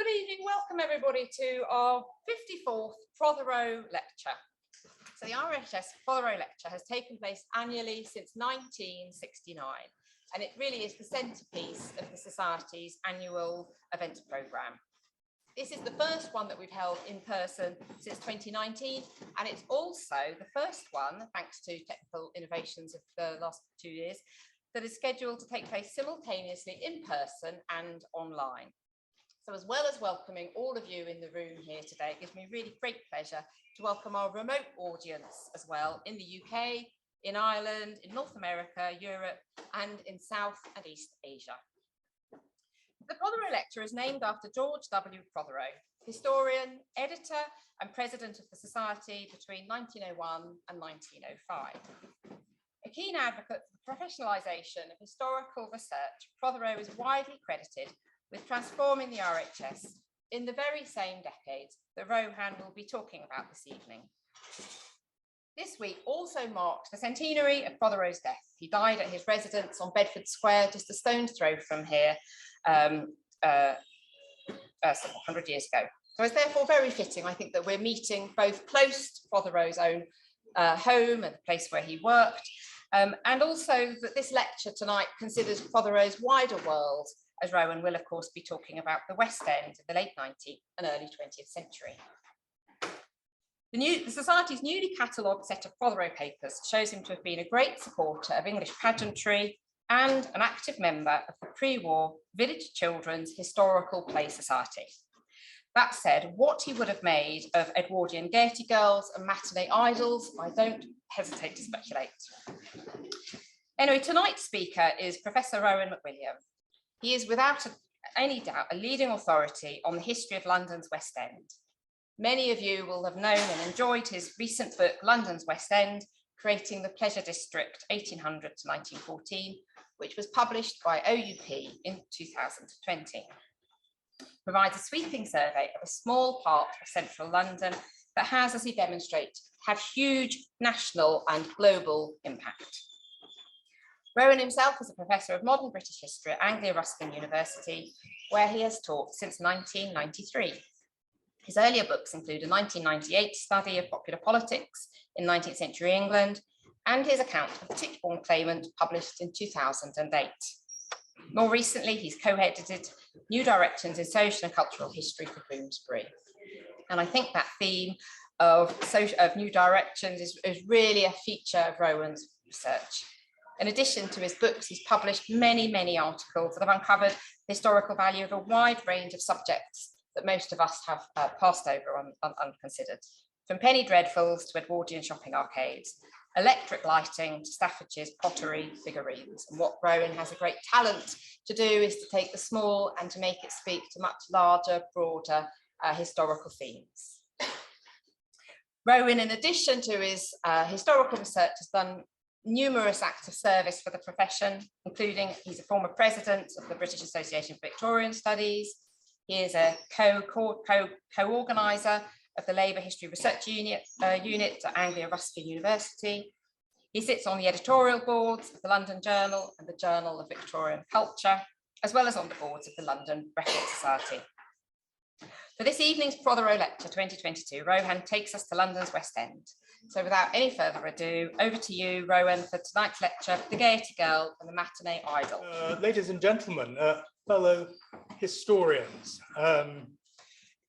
Good evening, welcome everybody to our 54th Prothero lecture. So the RHS Prothero lecture has taken place annually since 1969, and it really is the centrepiece of the Society's annual events programme. This is the first one that we've held in person since 2019, and it's also the first one, thanks to technical innovations of the last 2 years, that is scheduled to take place simultaneously in person and online. So as well as welcoming all of you in the room here today, it gives me really great pleasure to welcome our remote audience as well in the UK, in Ireland, in North America, Europe, and in South and East Asia. The Prothero Lecture is named after George W. Prothero, historian, editor, and president of the Society between 1901 and 1905. A keen advocate for the professionalisation of historical research, Prothero is widely credited with transforming the RHS in the very same decades that Rohan will be talking about this evening. This week also marks the centenary of Prothero's death. He died at his residence on Bedford Square, just a stone's throw from here, 100 years ago. So it's therefore very fitting, I think, that we're meeting both close to Prothero's own home and the place where he worked, and also that this lecture tonight considers Prothero's wider world, as Rohan will, of course, be talking about the West End of the late 19th and early 20th century. The Society's newly catalogued set of Prothero papers shows him to have been a great supporter of English pageantry and an active member of the pre-war Village Children's Historical Play Society. That said, what he would have made of Edwardian Gaiety girls and matinee idols, I don't hesitate to speculate. Anyway, tonight's speaker is Professor Rohan McWilliam. He is without any doubt a leading authority on the history of London's West End. Many of you will have known and enjoyed his recent book, London's West End, Creating the Pleasure District 1800 to 1914, which was published by OUP in 2020. Provides a sweeping survey of a small part of central London that has, as he demonstrates, had huge national and global impact. Rohan himself is a professor of modern British history at Anglia Ruskin University, where he has taught since 1993. His earlier books include a 1998 study of popular politics in 19th century England and his account of the tick-borne claimant published in 2008. More recently, he's co-edited New Directions in Social and Cultural History for Bloomsbury. And I think that theme of New Directions is really a feature of Rohan's research. In addition to his books, he's published many articles that have uncovered the historical value of a wide range of subjects that most of us have passed over unconsidered, from penny dreadfuls to Edwardian shopping arcades, electric lighting to Staffordshire's pottery figurines. And what Rohan has a great talent to do is to take the small and to make it speak to much larger, broader historical themes. Rohan, in addition to his historical research, has done numerous acts of service for the profession, including he's a former president of the British Association for Victorian Studies. He is a co-organiser of the Labour History Research Unit at Anglia Ruskin University. He sits on the editorial boards of the London Journal and the Journal of Victorian Culture, as well as on the boards of the London Record Society. For this evening's Prothero Lecture 2022, Rohan takes us to London's West End. So without any further ado, over to you, Rohan, for tonight's lecture, The Gaiety Girl and the Matinee Idol. Ladies and gentlemen, fellow historians,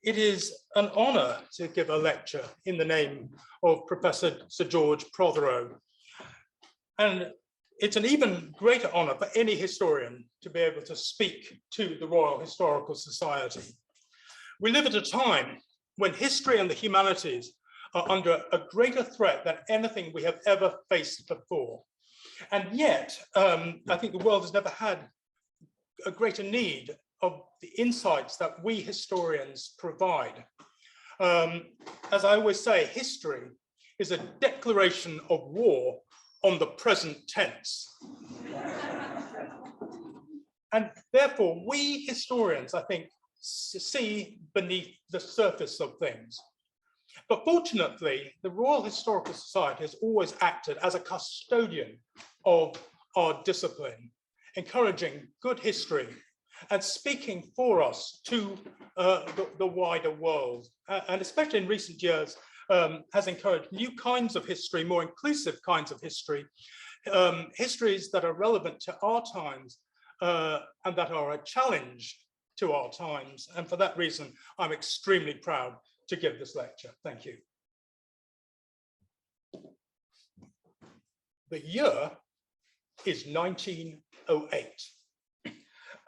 it is an honour to give a lecture in the name of Professor Sir George Prothero. And it's an even greater honour for any historian to be able to speak to the Royal Historical Society. We live at a time when history and the humanities are under a greater threat than anything we have ever faced before. And yet, I think the world has never had a greater need of the insights that we historians provide. As I always say, history is a declaration of war on the present tense. And therefore, we historians, I think, see beneath the surface of things. But fortunately, the Royal Historical Society has always acted as a custodian of our discipline, encouraging good history and speaking for us to the wider world, and especially in recent years, has encouraged new kinds of history, more inclusive kinds of history, histories that are relevant to our times and that are a challenge to our times. And for that reason, I'm extremely proud to give this lecture. Thank you. The year is 1908.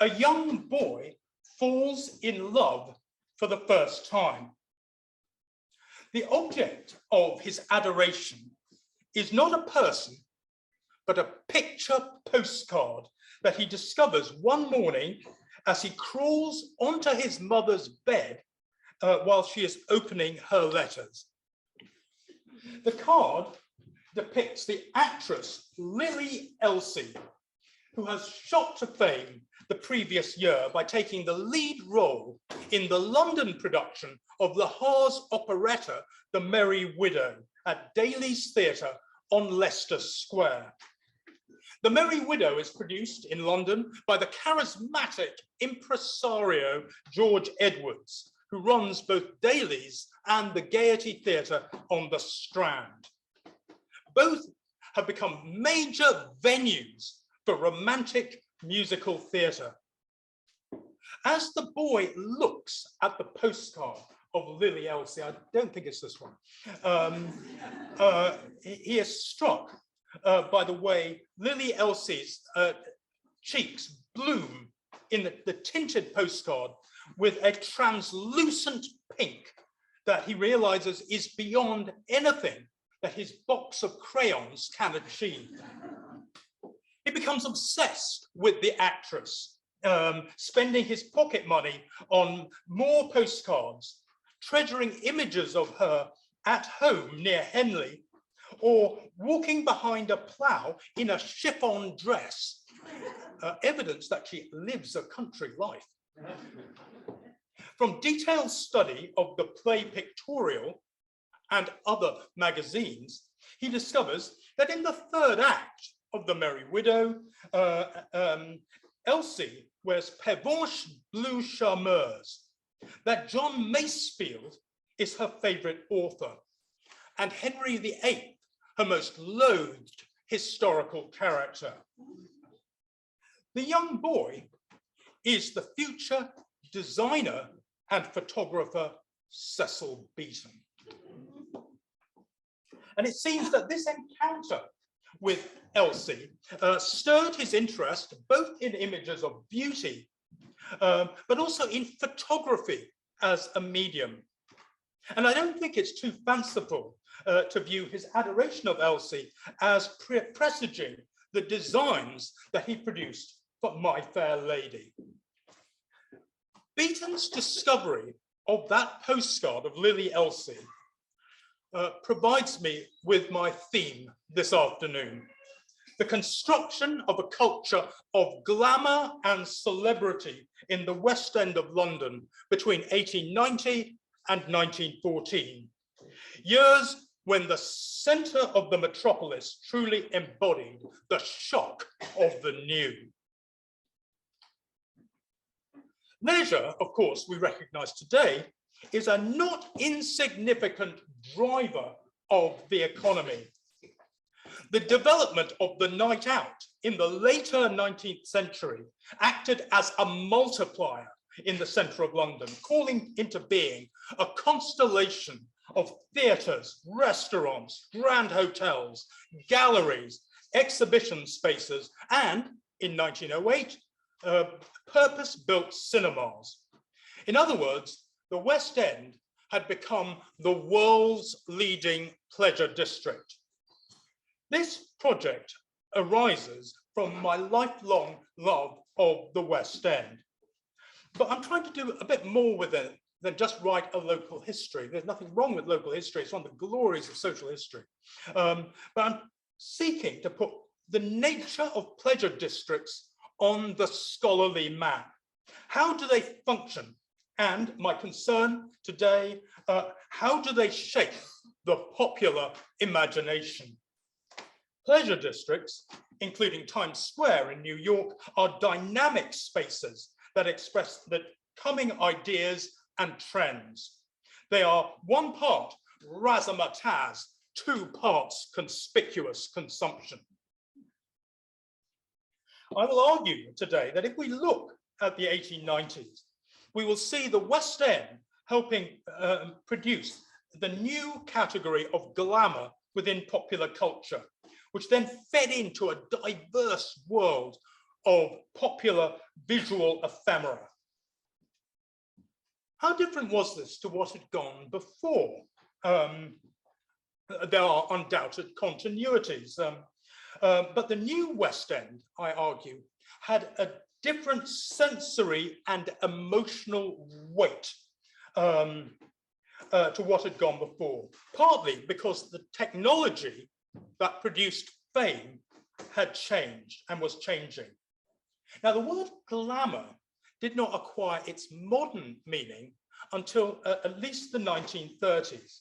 A young boy falls in love for the first time. The object of his adoration is not a person, but a picture postcard that he discovers one morning as he crawls onto his mother's bed while she is opening her letters. The card depicts the actress Lily Elsie, who has shot to fame the previous year by taking the lead role in the London production of Lahar's operetta, The Merry Widow, at Daly's Theatre on Leicester Square. The Merry Widow is produced in London by the charismatic impresario George Edwards, who runs both Daly's and the Gaiety Theatre on the Strand. Both have become major venues for romantic musical theatre. As the boy looks at the postcard of Lily Elsie, I don't think it's this one, he is struck by the way Lily Elsie's cheeks bloom in the tinted postcard with a translucent pink that he realizes is beyond anything that his box of crayons can achieve. He becomes obsessed with the actress, spending his pocket money on more postcards, treasuring images of her at home near Henley, or walking behind a plough in a chiffon dress, evidence that she lives a country life. From detailed study of the play Pictorial and other magazines, he discovers that in the third act of The Merry Widow, Elsie wears Pervenche blue charmeuse, that John Masefield is her favorite author, and Henry VIII, her most loathed historical character. The young boy is the future designer and photographer Cecil Beaton. And it seems that this encounter with Elsie stirred his interest both in images of beauty, but also in photography as a medium. And I don't think it's too fanciful to view his adoration of Elsie as presaging the designs that he produced for My Fair Lady. Beaton's discovery of that postcard of Lily Elsie provides me with my theme this afternoon: the construction of a culture of glamour and celebrity in the West End of London between 1890 and 1914, years when the centre of the metropolis truly embodied the shock of the new. Leisure, of course, we recognise today, is a not insignificant driver of the economy. The development of the night out in the later 19th century acted as a multiplier in the centre of London, calling into being a constellation of theatres, restaurants, grand hotels, galleries, exhibition spaces, and in 1908, purpose-built cinemas. In other words, the West End had become the world's leading pleasure district. This project arises from my lifelong love of the West End. But I'm trying to do a bit more with it than just write a local history. There's nothing wrong with local history. It's one of the glories of social history. But I'm seeking to put the nature of pleasure districts on the scholarly map. How do they function? And my concern today, how do they shape the popular imagination? Pleasure districts, including Times Square in New York, are dynamic spaces that express the coming ideas and trends. They are one part razzmatazz, two parts conspicuous consumption. I will argue today that if we look at the 1890s, we will see the West End helping produce the new category of glamour within popular culture, which then fed into a diverse world of popular visual ephemera. How different was this to what had gone before? There are undoubted continuities, but the new West End, I argue, had a different sensory and emotional weight to what had gone before, partly because the technology that produced fame had changed and was changing. Now, the word glamour did not acquire its modern meaning until at least the 1930s.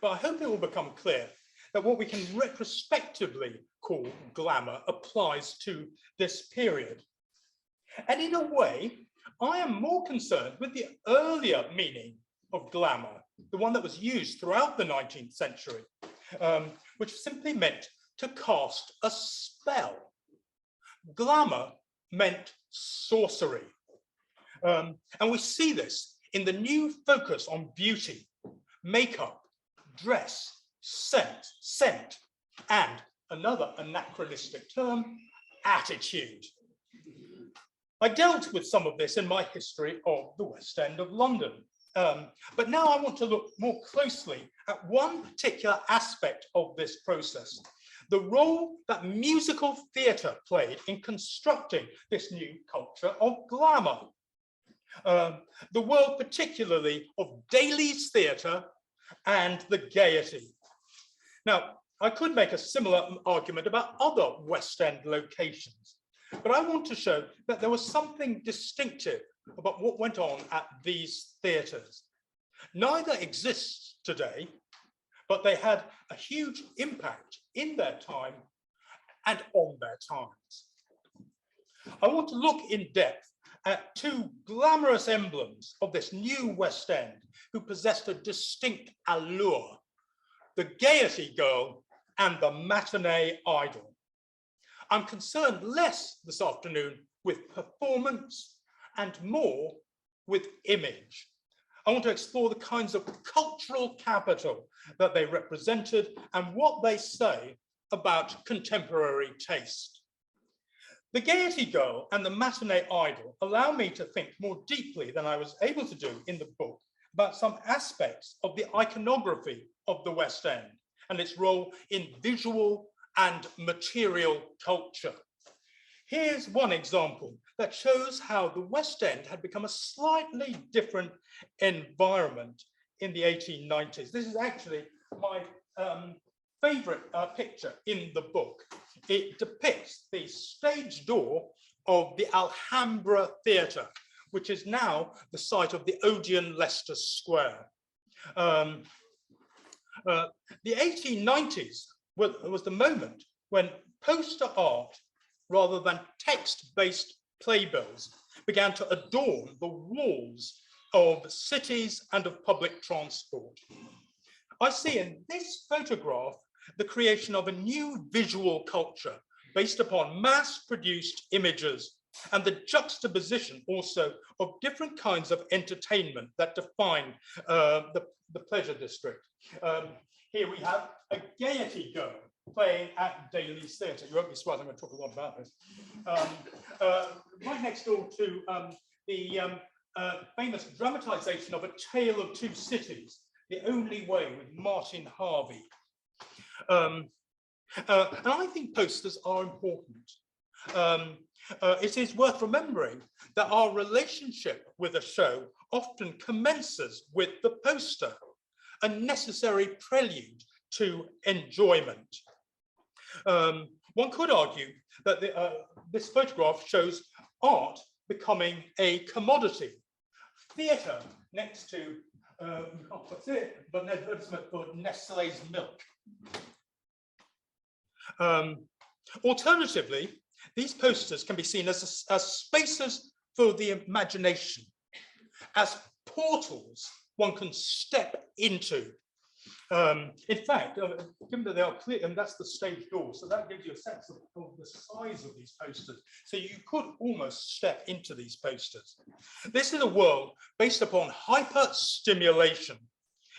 But I hope it will become clear that what we can retrospectively call glamour applies to this period. And in a way, I am more concerned with the earlier meaning of glamour, the one that was used throughout the 19th century, which simply meant to cast a spell. Glamour meant sorcery. And we see this in the new focus on beauty, makeup, dress, scent, and another anachronistic term, attitude. I dealt with some of this in my history of the West End of London. But now I want to look more closely at one particular aspect of this process, the role that musical theatre played in constructing this new culture of glamour. The world particularly of Daly's theatre and the Gaiety. Now, I could make a similar argument about other West End locations, but I want to show that there was something distinctive about what went on at these theatres. Neither exists today, but they had a huge impact in their time and on their times. I want to look in depth at two glamorous emblems of this new West End who possessed a distinct allure, the Gaiety girl and the matinee idol. I'm concerned less this afternoon with performance and more with image. I want to explore the kinds of cultural capital that they represented and what they say about contemporary taste. The Gaiety girl and the matinee idol allow me to think more deeply than I was able to do in the book about some aspects of the iconography of the West End and its role in visual and material culture. Here's one example that shows how the West End had become a slightly different environment in the 1890s. This is actually my favorite picture in the book. It depicts the stage door of the Alhambra Theatre, which is now the site of the Odeon Leicester Square. The 1890s was the moment when poster art, rather than text-based playbills, began to adorn the walls of cities and of public transport. I see in this photograph the creation of a new visual culture based upon mass-produced images and the juxtaposition also of different kinds of entertainment that define the pleasure district. Here we have a Gaiety girl playing at Daly's Theatre. You won't be surprised, I'm going to talk a lot about this. Right next door to the famous dramatisation of A Tale of Two Cities, The Only Way, with Martin Harvey. And I think posters are important. It is worth remembering that our relationship with a show often commences with the poster, a necessary prelude to enjoyment. One could argue that this photograph shows art becoming a commodity. Theatre next to, what's it, but an advertisement for Nestlé's milk. Alternatively, these posters can be seen as spaces for the imagination as portals one can step into. In fact, given that they are clear, and that's the stage door, so that gives you a sense of the size of these posters. So you could almost step into these posters. This is a world based upon hyper-stimulation.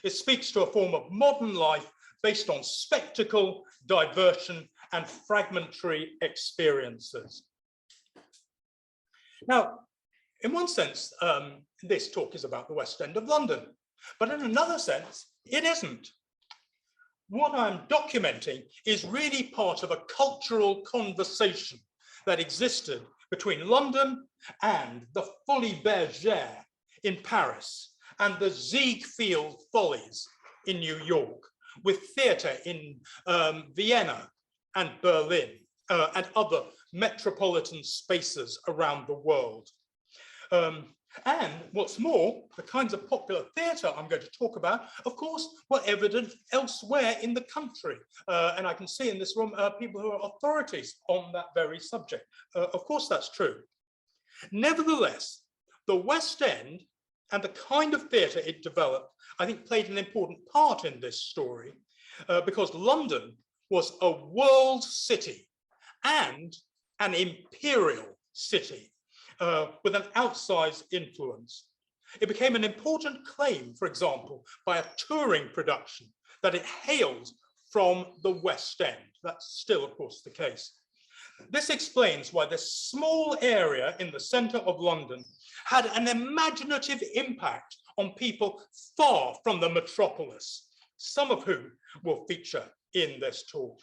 It speaks to a form of modern life based on spectacle, diversion, and fragmentary experiences. Now, in one sense, this talk is about the West End of London, but in another sense, it isn't. What I'm documenting is really part of a cultural conversation that existed between London and the Folies Bergère in Paris and the Ziegfeld Follies in New York, with theatre in Vienna and Berlin and other metropolitan spaces around the world. And what's more, the kinds of popular theatre I'm going to talk about, of course, were evident elsewhere in the country. And I can see in this room people who are authorities on that very subject. Of course, that's true. Nevertheless, the West End and the kind of theatre it developed, I think, played an important part in this story because London was a world city and an imperial city. With an outsized influence. It became an important claim, for example, by a touring production that it hails from the West End. That's still, of course, the case. This explains why this small area in the centre of London had an imaginative impact on people far from the metropolis, some of whom will feature in this talk.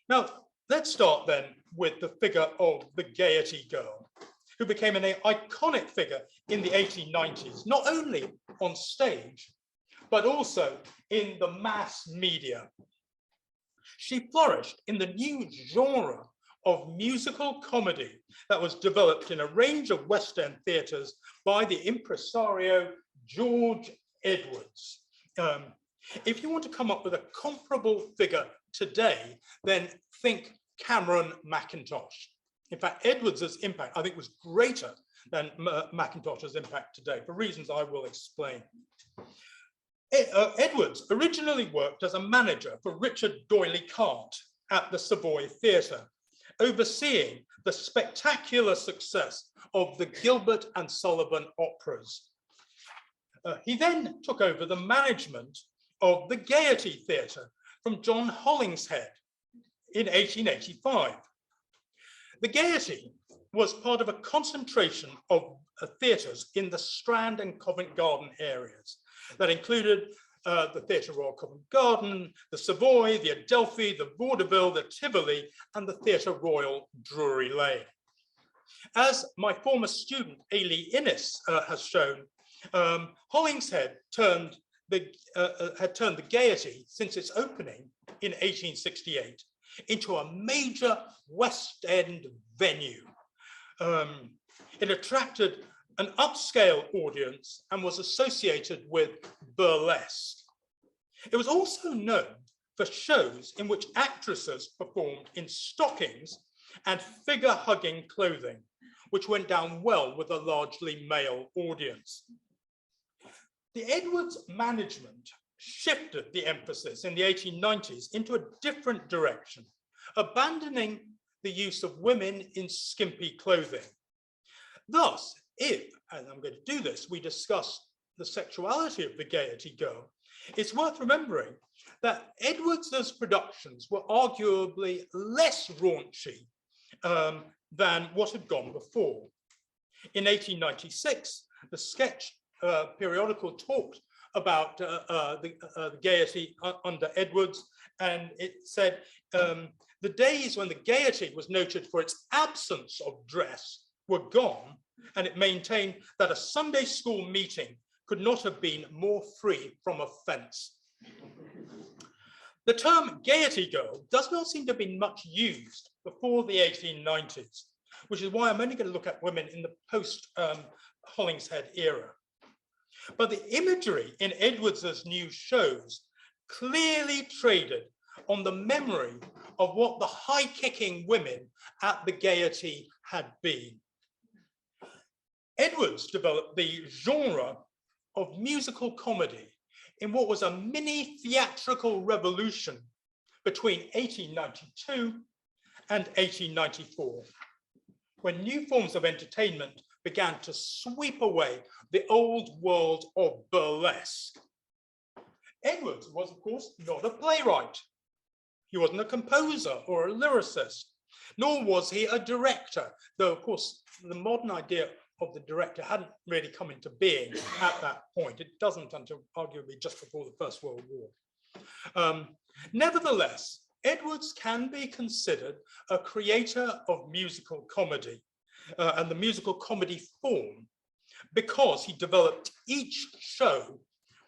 Now, let's start then with the figure of the Gaiety girl, who became an iconic figure in the 1890s, not only on stage, but also in the mass media. She flourished in the new genre of musical comedy that was developed in a range of West End theatres by the impresario George Edwards. If you want to come up with a comparable figure today, then think Cameron Mackintosh. In fact, Edwards's impact, I think, was greater than Mackintosh's impact today, for reasons I will explain. Edwards originally worked as a manager for Richard D'Oyly Carte at the Savoy Theatre, overseeing the spectacular success of the Gilbert and Sullivan operas. He then took over the management of the Gaiety Theatre from John Hollingshead in 1885. The Gaiety was part of a concentration of theatres in the Strand and Covent Garden areas that included the Theatre Royal Covent Garden, the Savoy, the Adelphi, the Vaudeville, the Tivoli, and the Theatre Royal Drury Lane. As my former student, Ailey Innes, has shown, Hollingshead had turned the Gaiety since its opening in 1868 into a major West End venue. It attracted an upscale audience and was associated with burlesque. It was also known for shows in which actresses performed in stockings and figure-hugging clothing, which went down well with a largely male audience. The Edwards management shifted the emphasis in the 1890s into a different direction, abandoning the use of women in skimpy clothing. Thus, if, and I'm going to do this, we discuss the sexuality of the Gaiety girl, it's worth remembering that Edwards's productions were arguably less raunchy than what had gone before. In 1896, the sketch periodical talked about the Gaiety under Edwards, and it said, the days when the Gaiety was noted for its absence of dress were gone, and it maintained that a Sunday school meeting could not have been more free from offence. The term Gaiety girl does not seem to have been much used before the 1890s, which is why I'm only going to look at women in the post-Hollingshead era. But the imagery in Edwards's new shows clearly traded on the memory of what the high-kicking women at the Gaiety had been. Edwards developed the genre of musical comedy in what was a mini theatrical revolution between 1892 and 1894, when new forms of entertainment began to sweep away the old world of burlesque. Edwards was, of course, not a playwright. He wasn't a composer or a lyricist, nor was he a director, though, of course, the modern idea of the director hadn't really come into being at that point. It doesn't until arguably just before the First World War. Nevertheless, Edwards can be considered a creator of musical comedy and the musical comedy form, because he developed each show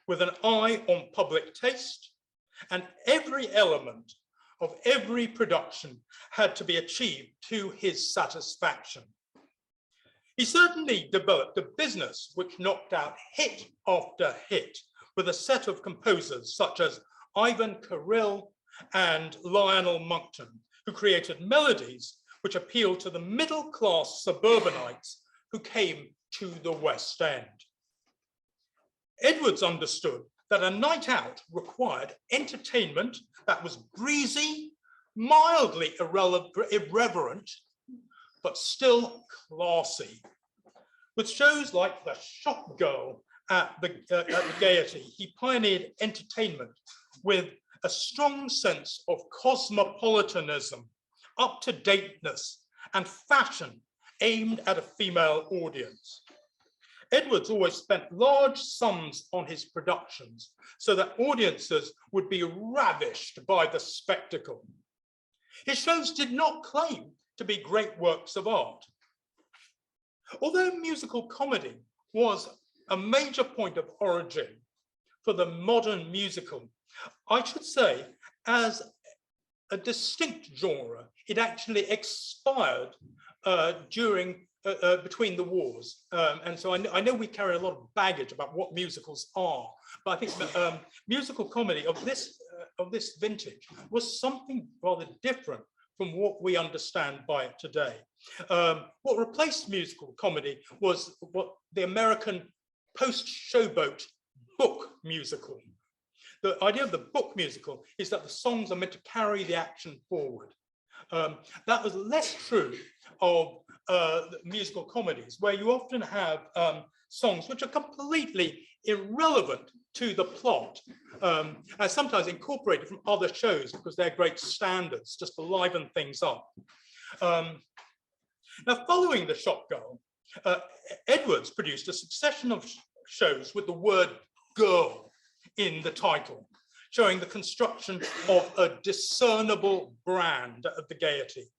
with an eye on public taste, and every element of every production had to be achieved to his satisfaction. He certainly developed a business which knocked out hit after hit with a set of composers such as Ivan Kirill and Lionel Monckton, who created melodies which appealed to the middle-class suburbanites who came to the West End. Edwards understood that a night out required entertainment that was breezy, mildly irreverent, but still classy. With shows like The Shop Girl at the Gaiety, he pioneered entertainment with a strong sense of cosmopolitanism, up-to-dateness, and fashion aimed at a female audience. Edwards always spent large sums on his productions so that audiences would be ravished by the spectacle. His shows did not claim to be great works of art. Although musical comedy was a major point of origin for the modern musical, I should say, as a distinct genre, it actually expired between the wars. And so I know we carry a lot of baggage about what musicals are, but I think musical comedy of this vintage was something rather different from what we understand by it today. What replaced musical comedy was what the American post-showboat book musical. The idea of the book musical is that the songs are meant to carry the action forward. That was less true of musical comedies, where you often have songs which are completely irrelevant to the plot, and sometimes incorporated from other shows because they're great standards just to liven things up. Now, following The Shop Girl, Edwards produced a succession of shows with the word girl in the title, showing the construction of a discernible brand of the Gaiety.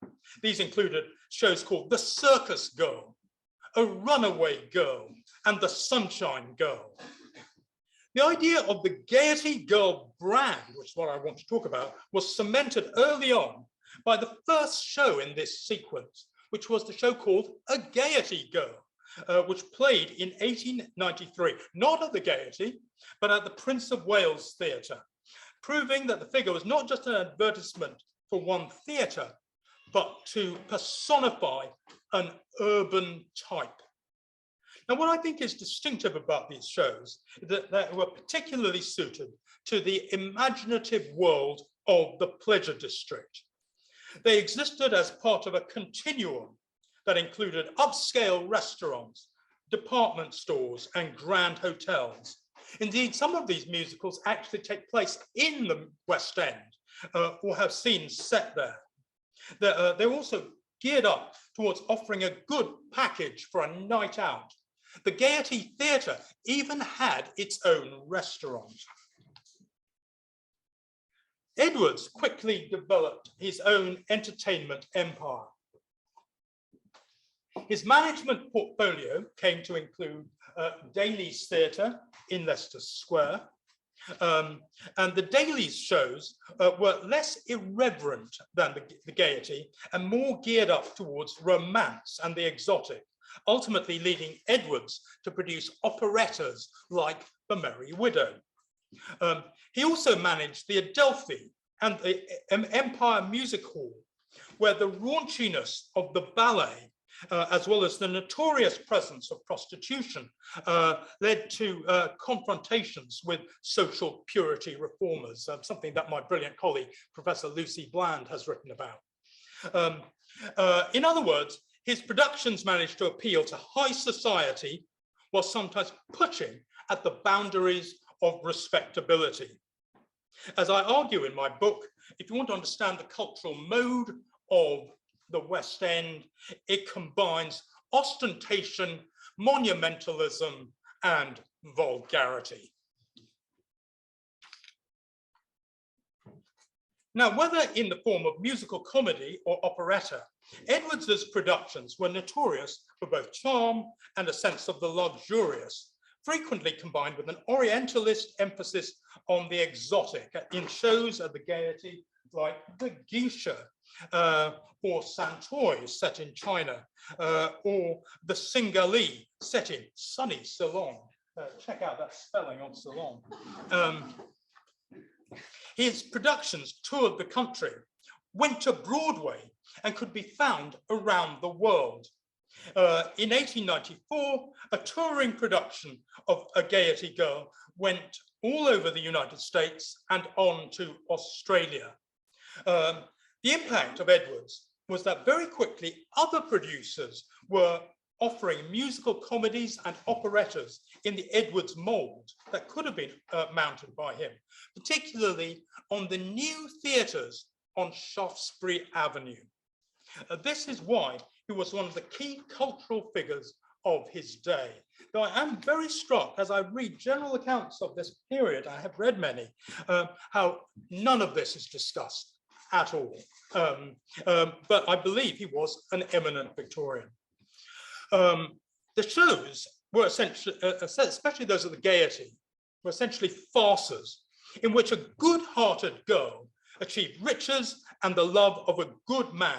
These included shows called The Circus Girl, A Runaway Girl, and The Sunshine Girl. The idea of the Gaiety Girl brand, which is what I want to talk about, was cemented early on by the first show in this sequence, which was the show called A Gaiety Girl, which played in 1893, not at the Gaiety, but at the Prince of Wales Theatre, proving that the figure was not just an advertisement for one theatre, but to personify an urban type. Now, what I think is distinctive about these shows is that they were particularly suited to the imaginative world of the pleasure district. They existed as part of a continuum that included upscale restaurants, department stores, and grand hotels. Indeed, some of these musicals actually take place in the West End or have scenes set there. They're also geared up towards offering a good package for a night out. The Gaiety Theatre even had its own restaurant. Edwards quickly developed his own entertainment empire. His management portfolio came to include Daly's Theatre in Leicester Square, and the Daly's shows were less irreverent than the Gaiety and more geared up towards romance and the exotic, ultimately leading Edwards to produce operettas like The Merry Widow. He also managed the Adelphi and the Empire Music Hall, where the raunchiness of the ballet as well as the notorious presence of prostitution, led to confrontations with social purity reformers, something that my brilliant colleague, Professor Lucy Bland, has written about. In other words, his productions managed to appeal to high society while sometimes pushing at the boundaries of respectability. As I argue in my book, if you want to understand the cultural mode of the West End, it combines ostentation, monumentalism, and vulgarity. Now, whether in the form of musical comedy or operetta, Edwards's productions were notorious for both charm and a sense of the luxurious, frequently combined with an Orientalist emphasis on the exotic in shows at the Gaiety like the Geisha or Santoy set in China, or the Singali set in sunny Ceylon. Check out that spelling of Ceylon. His productions toured the country, went to Broadway, and could be found around the world. In 1894, a touring production of A Gaiety Girl went all over the United States and on to Australia. The impact of Edwards was that very quickly other producers were offering musical comedies and operettas in the Edwards mold that could have been mounted by him, particularly on the new theatres on Shaftesbury Avenue. This is why he was one of the key cultural figures of his day. Though I am very struck as I read general accounts of this period, I have read many, how none of this is discussed at all. But I believe he was an eminent Victorian. The shows were essentially, especially those at the Gaiety, were essentially farces in which a good-hearted girl achieved riches and the love of a good man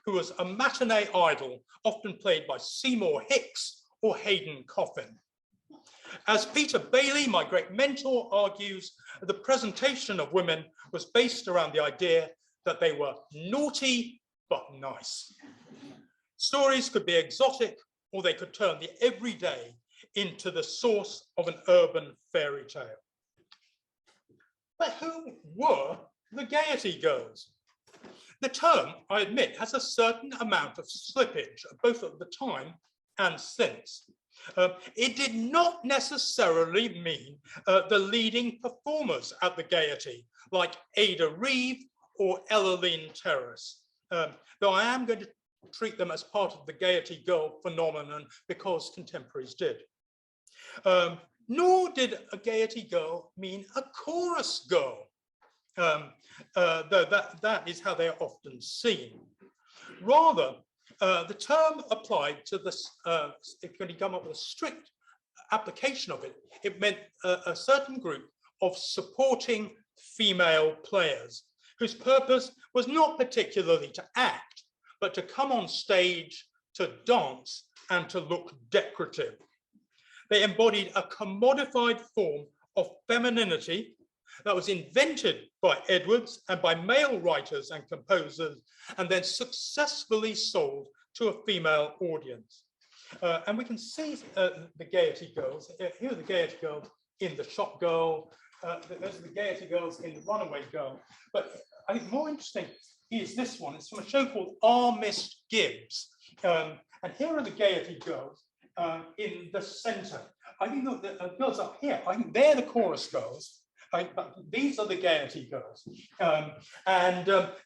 who was a matinee idol, often played by Seymour Hicks or Hayden Coffin. As Peter Bailey, my great mentor, argues, the presentation of women was based around the idea that they were naughty but nice. Stories could be exotic, or they could turn the everyday into the source of an urban fairy tale. But who were the Gaiety Girls? The term, I admit, has a certain amount of slippage, both at the time and since. It did not necessarily mean the leading performers at the Gaiety, like Ada Reeve or Ellaline Terrace, though I am going to treat them as part of the Gaiety Girl phenomenon because contemporaries did. Nor did a Gaiety Girl mean a chorus girl, though that is how they are often seen. Rather, the term applied to this, if you're going to come up with a strict application of it, it meant a certain group of supporting female players whose purpose was not particularly to act, but to come on stage, to dance, and to look decorative. They embodied a commodified form of femininity that was invented by Edwards and by male writers and composers, and then successfully sold to a female audience. And we can see the Gaiety Girls. Here are the Gaiety Girls in The Shop Girl. Those are the Gaiety Girls in The Runaway Girl. But I think more interesting is this one. It's from a show called Our Miss Gibbs. And here are the Gaiety Girls in the center. I think the girls up here, I think they're the chorus girls. But these are the Gaiety Girls.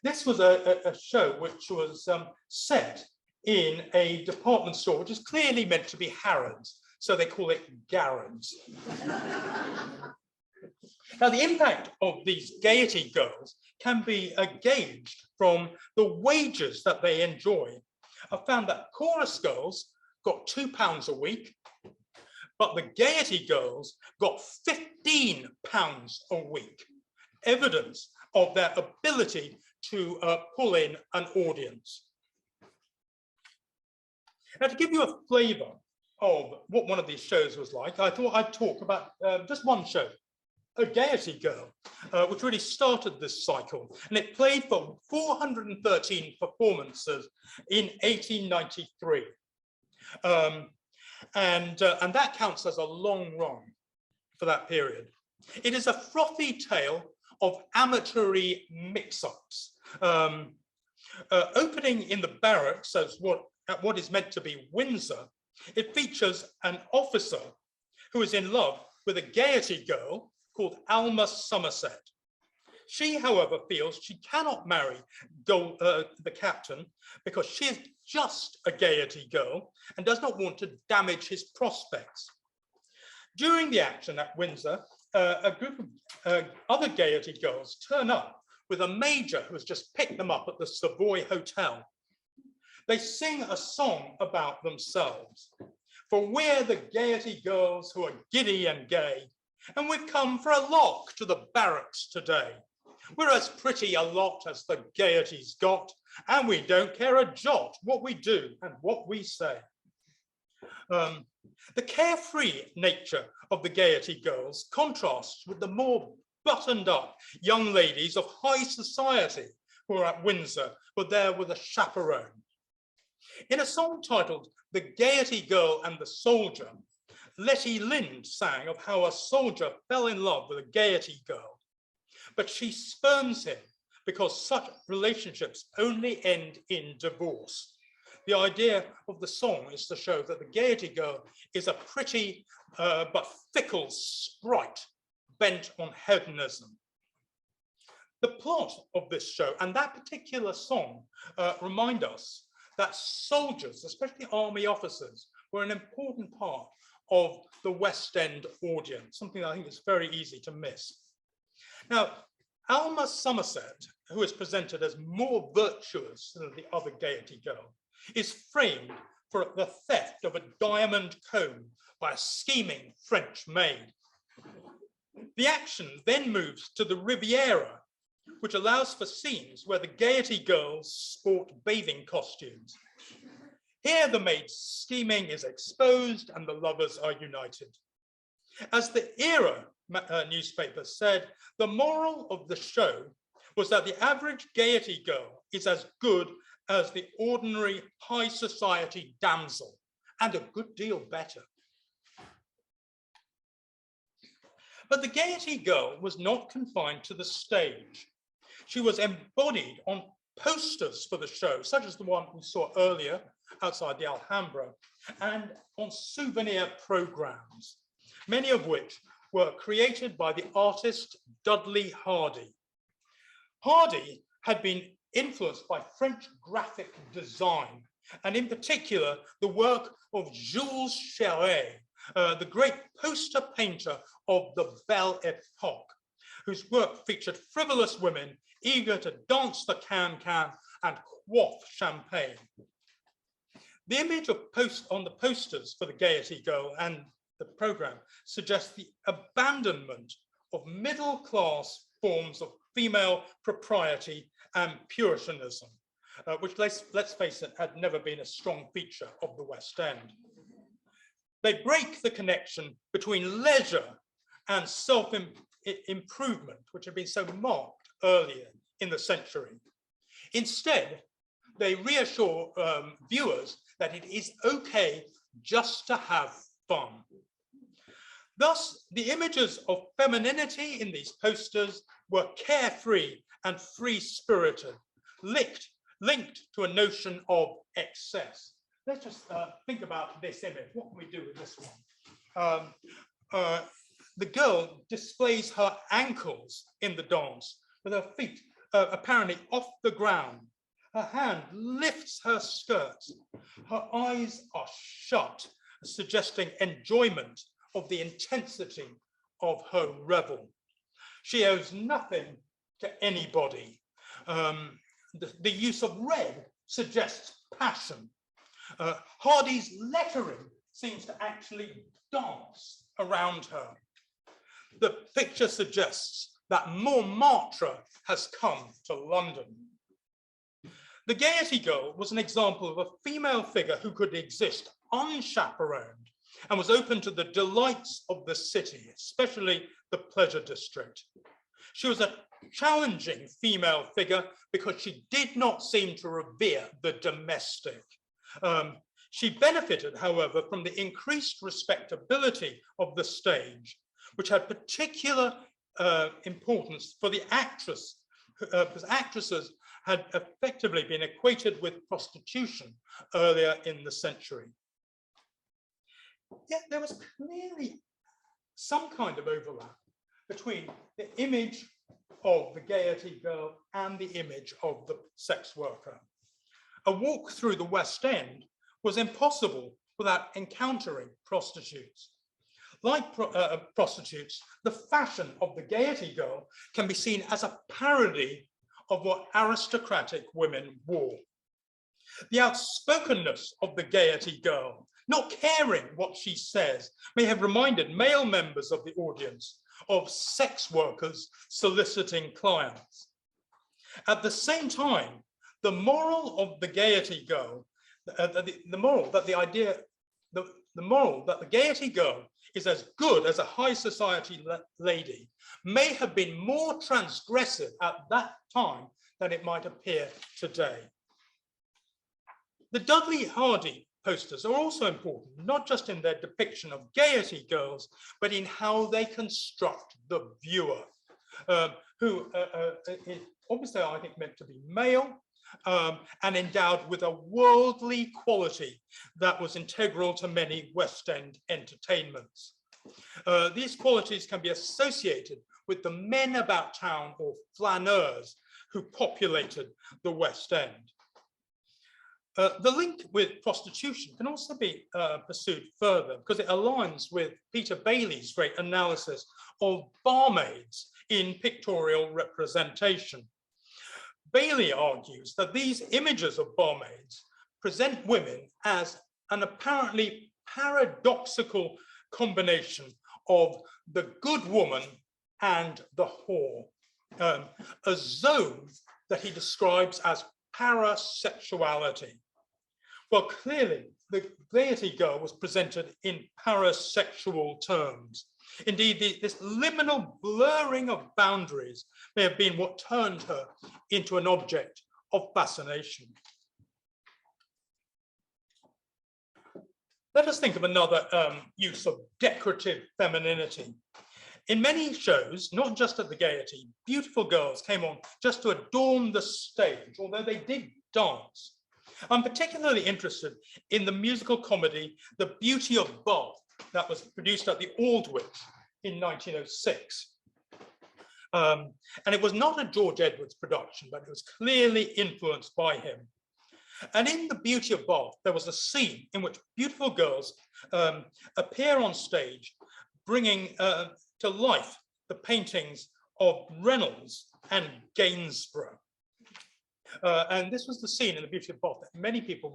This was a show which was set in a department store, which is clearly meant to be Harrods. So they call it Garrard's. Now, the impact of these Gaiety Girls can be gauged from the wages that they enjoy. I found that chorus girls got £2 a week, but the Gaiety Girls got £15 a week, evidence of their ability to pull in an audience. Now, to give you a flavour of what one of these shows was like, I thought I'd talk about just one show, a Gaiety Girl, which really started this cycle, and it played for 413 performances in 1893. And that counts as a long run for that period. It is a frothy tale of amatory mix-ups, opening in the barracks as what is meant to be Windsor. It features an officer who is in love with a Gaiety girl called Alma Somerset. She, however, feels she cannot marry the captain because she is just a Gaiety girl and does not want to damage his prospects. During the action at Windsor, a group of other Gaiety girls turn up with a major who has just picked them up at the Savoy Hotel. They sing a song about themselves. For we're the Gaiety girls who are giddy and gay, and we've come for a lock to the barracks today. We're as pretty a lot as the Gaiety's got, and we don't care a jot what we do and what we say. The carefree nature of the Gaiety girls contrasts with the more buttoned up young ladies of high society who are at Windsor, but there with a chaperone. In a song titled The Gaiety Girl and the Soldier, Letty Lind sang of how a soldier fell in love with a Gaiety girl, but she spurns him because such relationships only end in divorce. The idea of the song is to show that the Gaiety girl is a pretty but fickle sprite bent on hedonism. The plot of this show and that particular song remind us that soldiers, especially army officers, were an important part of the West End audience, something I think is very easy to miss. Now, Alma Somerset, who is presented as more virtuous than the other Gaiety girl, is framed for the theft of a diamond comb by a scheming French maid. The action then moves to the Riviera, which allows for scenes where the Gaiety girls sport bathing costumes. Here the maid's scheming is exposed and the lovers are united. As the Era newspaper said, the moral of the show was that the average Gaiety girl is as good as the ordinary high society damsel, and a good deal better. But the Gaiety girl was not confined to the stage. She was embodied on posters for the show, such as the one we saw earlier outside the Alhambra, and on souvenir programs, many of which were created by the artist Dudley Hardy. Hardy had been influenced by French graphic design, and in particular, the work of Jules Chéret, the great poster painter of the Belle Epoque, whose work featured frivolous women eager to dance the can-can and quaff champagne. The image on the posters for the Gaiety girl and the program suggests the abandonment of middle-class forms of female propriety and puritanism, which, let's face it, had never been a strong feature of the West End. They break the connection between leisure and self-improvement, which had been so marked earlier in the century. Instead, they reassure viewers that it is okay just to have fun. Thus, the images of femininity in these posters were carefree and free-spirited, linked to a notion of excess. Let's just think about this image. What can we do with this one? The girl displays her ankles in the dance with her feet apparently off the ground. Her hand lifts her skirts. Her eyes are shut, suggesting enjoyment of the intensity of her revel. She owes nothing to anybody. The use of red suggests passion. Hardy's lettering seems to actually dance around her. The picture suggests that Montmartre has come to London. The Gaiety girl was an example of a female figure who could exist unchaperoned and was open to the delights of the city, especially the pleasure district. She was a challenging female figure because she did not seem to revere the domestic. She benefited, however, from the increased respectability of the stage, which had particular importance for the actress, because actresses had effectively been equated with prostitution earlier in the century. Yet there was clearly some kind of overlap between the image of the Gaiety girl and the image of the sex worker. A walk through the West End was impossible without encountering prostitutes. Like prostitutes, the fashion of the Gaiety girl can be seen as a parody of what aristocratic women wore. The outspokenness of the Gaiety girl, not caring what she says, may have reminded male members of the audience of sex workers soliciting clients. At the same time, the moral of the Gaiety girl, the moral that the Gaiety girl is as good as a high society lady may have been more transgressive at that time than it might appear today. The Dudley Hardy posters are also important, not just in their depiction of Gaiety girls, but in how they construct the viewer, who is obviously, I think, meant to be male, and endowed with a worldly quality that was integral to many West End entertainments. These qualities can be associated with the men about town or flaneurs who populated the West End. The link with prostitution can also be pursued further because it aligns with Peter Bailey's great analysis of barmaids in pictorial representation. Bailey argues that these images of barmaids present women as an apparently paradoxical combination of the good woman and the whore, a zone that he describes as parasexuality. Well, clearly, the Gaiety girl was presented in parasexual terms. Indeed, this liminal blurring of boundaries may have been what turned her into an object of fascination. Let us think of another use of decorative femininity. In many shows, not just at the Gaiety, beautiful girls came on just to adorn the stage, although they did dance. I'm particularly interested in the musical comedy, The Beauty of Bath, that was produced at the Aldwych in 1906. And it was not a George Edwards production, but it was clearly influenced by him. And in The Beauty of Bath, there was a scene in which beautiful girls appear on stage, bringing to life the paintings of Reynolds and Gainsborough. And this was the scene in The Beauty of Bath that many people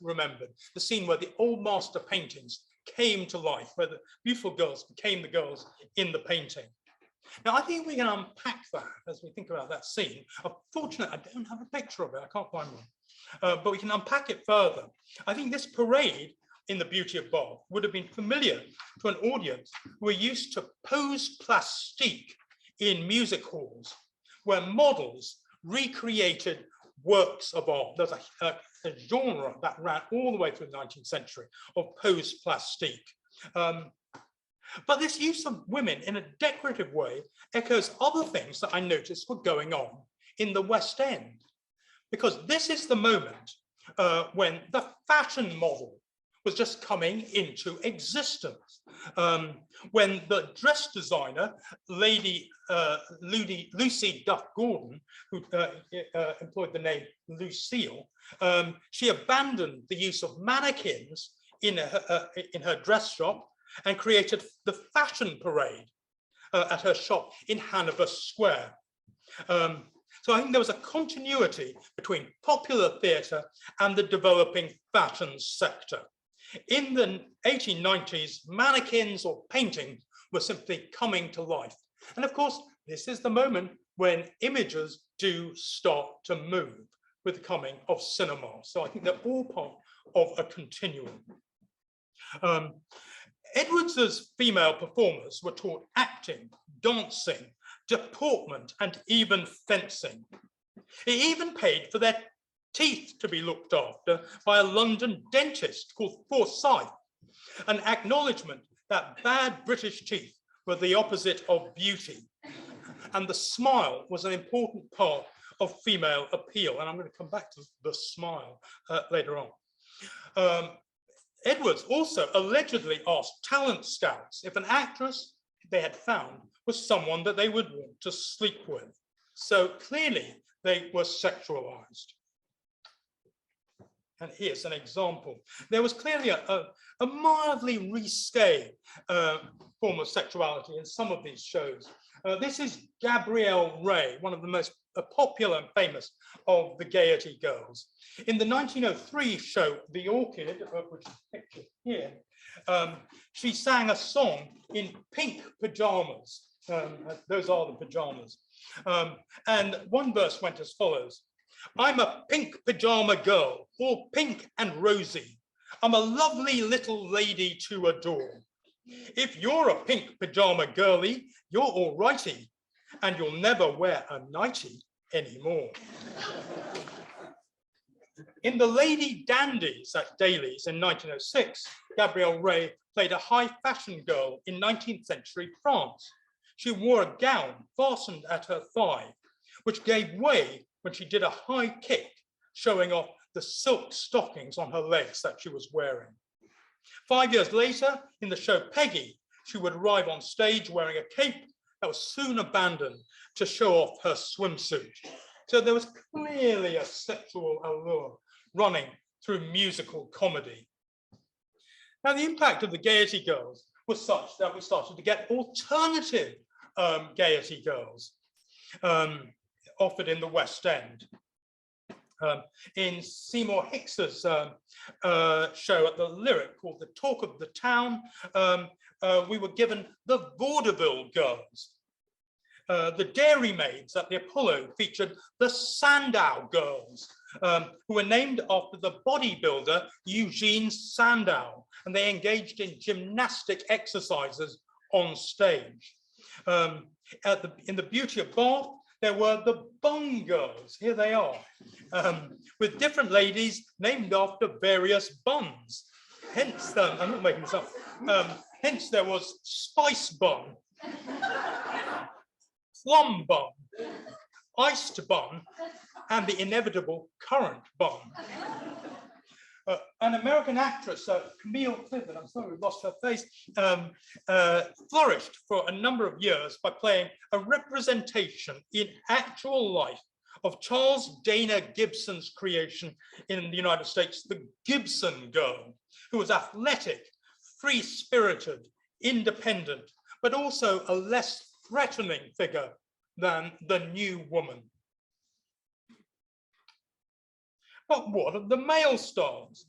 remembered, the scene where the old master paintings came to life, where the beautiful girls became the girls in the painting. Now, I think we can unpack that as we think about that scene. Unfortunately, I don't have a picture of it. I can't find one. But we can unpack it further. I think this parade in The Beauty of Bath would have been familiar to an audience who were used to pose plastique in music halls, where models recreated works of art. There's a genre that ran all the way through the 19th century of pose plastique. But this use of women in a decorative way echoes other things that I noticed were going on in the West End, because this is the moment when the fashion model was just coming into existence, when the dress designer, Lady Lucy Duff Gordon, who employed the name Lucille, she abandoned the use of mannequins in her dress shop and created the fashion parade at her shop in Hanover Square. So I think there was a continuity between popular theatre and the developing fashion sector. In the 1890s, mannequins or paintings were simply coming to life. And of course, this is the moment when images do start to move with the coming of cinema. So I think they're all part of a continuum. Edwards's female performers were taught acting, dancing, deportment, and even fencing. He even paid for their teeth to be looked after by a London dentist called Forsyth, an acknowledgement that bad British teeth were the opposite of beauty. And the smile was an important part of female appeal. And I'm going to come back to the smile later on. Edwards also allegedly asked talent scouts if an actress they had found was someone that they would want to sleep with. So clearly they were sexualized. And here's an example. There was clearly a mildly risque form of sexuality in some of these shows. This is Gabrielle Ray, one of the most popular and famous of the Gaiety girls. In the 1903 show, The Orchid, which is pictured here, she sang a song in pink pajamas. Those are the pajamas. And one verse went as follows. I'm a pink pajama girl, all pink and rosy. I'm a lovely little lady to adore. If you're a pink pajama girly, you're all righty, and you'll never wear a nightie anymore. In The Lady Dandies at Daly's in 1906, Gabrielle Ray played a high fashion girl in 19th century France. She wore a gown fastened at her thigh, which gave way when she did a high kick, showing off the silk stockings on her legs that she was wearing. 5 years later, in the show Peggy, she would arrive on stage wearing a cape that was soon abandoned to show off her swimsuit. So there was clearly a sexual allure running through musical comedy. Now, the impact of the Gaiety girls was such that we started to get alternative Gaiety girls offered in the West End. In Seymour Hicks's show at the Lyric called The Talk of the Town, we were given the Vaudeville girls. The Dairymaids at the Apollo featured the Sandow girls, who were named after the bodybuilder Eugene Sandow, and they engaged in gymnastic exercises on stage. In the Beauty of Bath, there were the Bung Girls, here they are, with different ladies named after various buns. Hence, I'm not making this up, hence there was Spice Bun, Plum Bun, Iced Bun, and the inevitable Currant Bun. An American actress, Camille Clifford, I'm sorry we've lost her face, flourished for a number of years by playing a representation in actual life of Charles Dana Gibson's creation in the United States, the Gibson girl, who was athletic, free-spirited, independent, but also a less threatening figure than the new woman. But what of the male stars?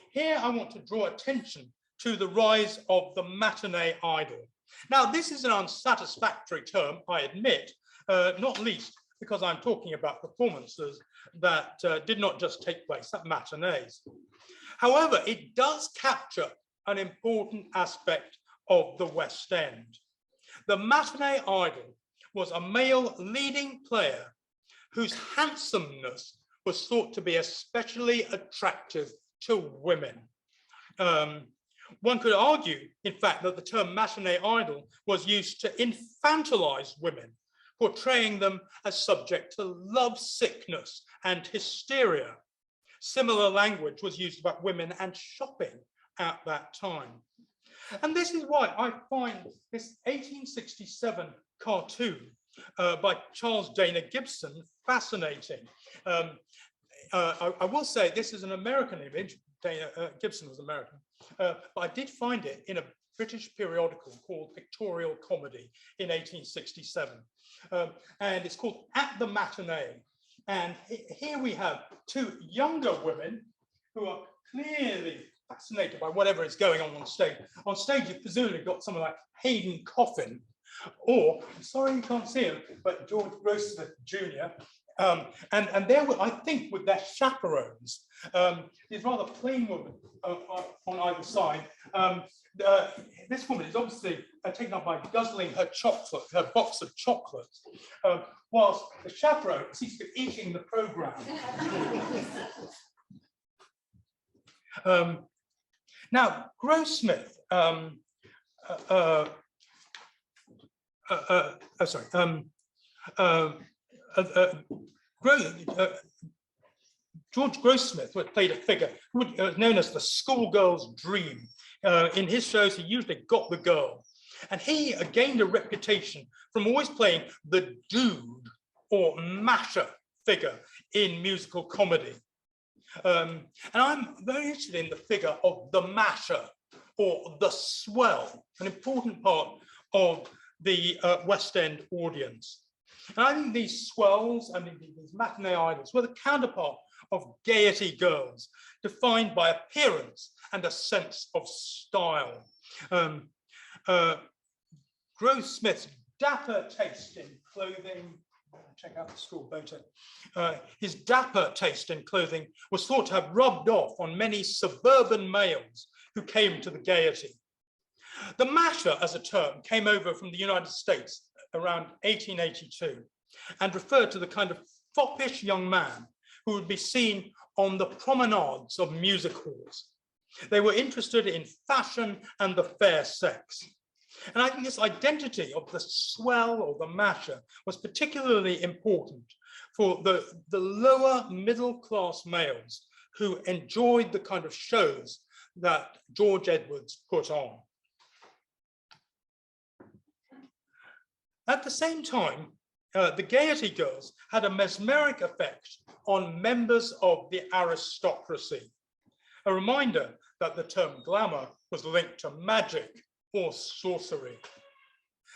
Here I want to draw attention to the rise of the matinee idol. Now, this is an unsatisfactory term, I admit, not least because I'm talking about performances that did not just take place at matinees. However, it does capture an important aspect of the West End. The matinee idol was a male leading player whose handsomeness was thought to be especially attractive to women. One could argue, in fact, that the term matinee idol was used to infantilize women, portraying them as subject to love sickness and hysteria. Similar language was used about women and shopping at that time. And this is why I find this 1867 cartoon by Charles Dana Gibson fascinating. I will say this is an American image. Gibson was American, but I did find it in a British periodical called Pictorial Comedy in 1867. And it's called At the Matinee. And here we have two younger women who are clearly fascinated by whatever is going on stage. On stage, you've presumably got someone like Hayden Coffin, or, I'm sorry you can't see him, but George Grossmith Jr., and there were, I think, with their chaperones, these rather plain women on either side, this woman is obviously taken up by guzzling her chocolate, her box of chocolates, whilst the chaperone seems to be eating the programme. Now, Grossmith, George Grossmith played a figure known as the schoolgirl's dream. In his shows, he usually got the girl. And he gained a reputation from always playing the dude or masher figure in musical comedy. And I'm very interested in the figure of the masher or the swell, an important part of the West End audience. And I think these swells and these matinee idols were the counterpart of Gaiety girls, defined by appearance and a sense of style. Grossmith's dapper taste in clothing, check out the school photo, his dapper taste in clothing was thought to have rubbed off on many suburban males who came to the Gaiety. The masher as a term came over from the United States around 1882 and referred to the kind of foppish young man who would be seen on the promenades of music halls. They were interested in fashion and the fair sex. And I think this identity of the swell or the masher was particularly important for the lower middle class males who enjoyed the kind of shows that George Edwards put on. At the same time, the Gaiety girls had a mesmeric effect on members of the aristocracy. A reminder that the term glamour was linked to magic or sorcery.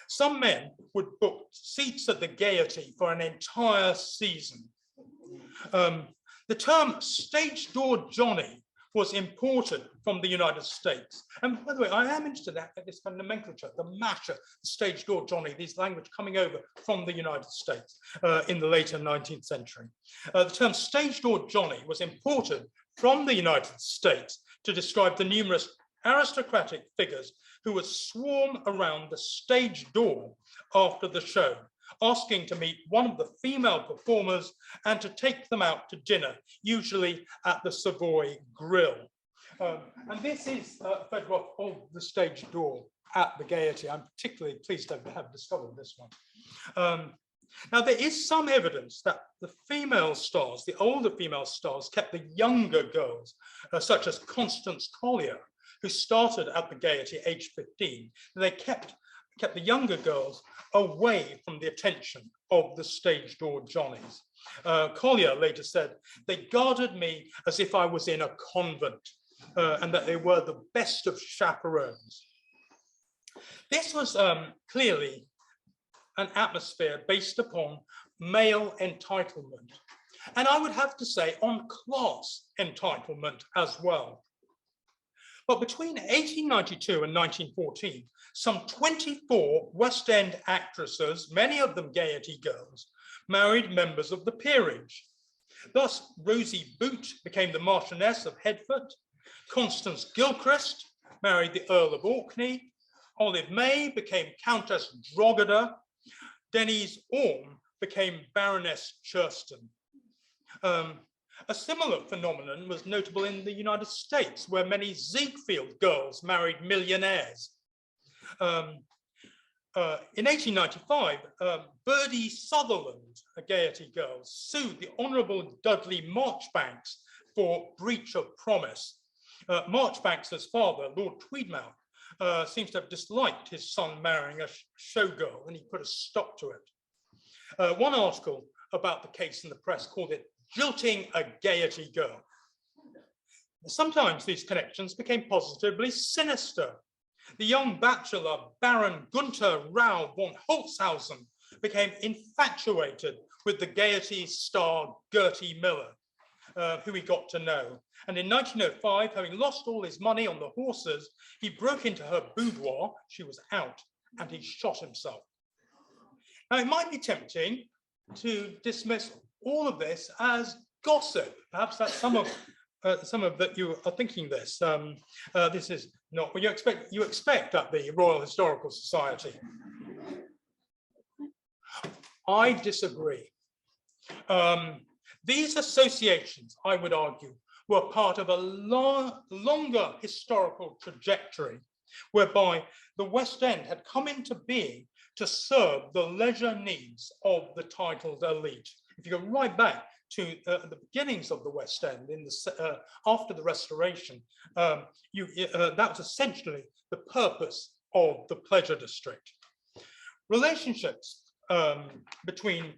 Some men would book seats at the Gaiety for an entire season. The term stage door Johnny was imported from the United States. And by the way, I am interested at this kind of nomenclature, the masher, the stage door Johnny, these language coming over from the United States in the later 19th century. The term stage door Johnny was imported from the United States to describe the numerous aristocratic figures who would swarm around the stage door after the show, asking to meet one of the female performers and to take them out to dinner, usually at the Savoy Grill. And this is a photograph of the stage door at the Gaiety. I'm particularly pleased to have discovered this one. Now, there is some evidence that the female stars, the older female stars, kept the younger girls, such as Constance Collier, who started at the Gaiety aged 15. They kept the younger girls away from the attention of the stage door Johnnies. Collier later said, "They guarded me as if I was in a convent, and that they were the best of chaperones." This was clearly an atmosphere based upon male entitlement. And I would have to say on class entitlement as well. But between 1892 and 1914, some 24 West End actresses, many of them Gaiety girls, married members of the peerage. Thus, Rosie Boot became the Marchioness of Hertford, Constance Gilchrist married the Earl of Orkney, Olive May became Countess Drogheda, Denise Orme became Baroness Churston. A similar phenomenon was notable in the United States, where many Ziegfeld girls married millionaires. In 1895, Birdie Sutherland, a Gaiety girl, sued the Honourable Dudley Marchbanks for breach of promise. Marchbanks's father, Lord Tweedmouth, seems to have disliked his son marrying a showgirl, and he put a stop to it. One article about the case in the press called it "Jilting a Gaiety Girl." Sometimes these connections became positively sinister. The young bachelor Baron Gunther Rau von Holzhausen became infatuated with the Gaiety star Gertie Miller, who he got to know. And in 1905, having lost all his money on the horses, he broke into her boudoir, she was out, and he shot himself. Now, it might be tempting to dismiss all of this as gossip. Perhaps that's some of some of that you are thinking this. This is not what you expect. You expect at the Royal Historical Society. I disagree. These associations, I would argue, were part of a longer historical trajectory whereby the West End had come into being to serve the leisure needs of the titled elite. If you go right back to the beginnings of the West End in the, after the Restoration, that was essentially the purpose of the pleasure district. Relationships between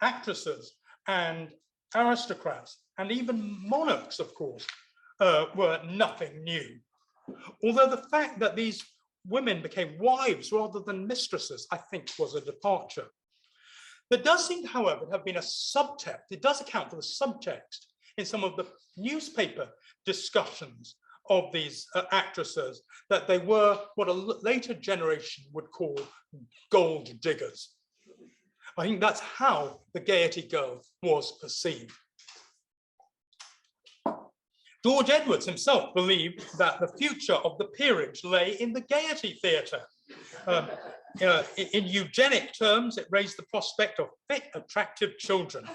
actresses and aristocrats, and even monarchs, of course, were nothing new. Although the fact that these women became wives rather than mistresses, I think, was a departure. There does seem, however, to have been a subtext. It does account for the subtext in some of the newspaper discussions of these actresses, that they were what a later generation would call gold diggers. I think that's how the Gaiety girl was perceived. George Edwards himself believed that the future of the peerage lay in the Gaiety Theatre. In eugenic terms, it raised the prospect of fit, attractive children.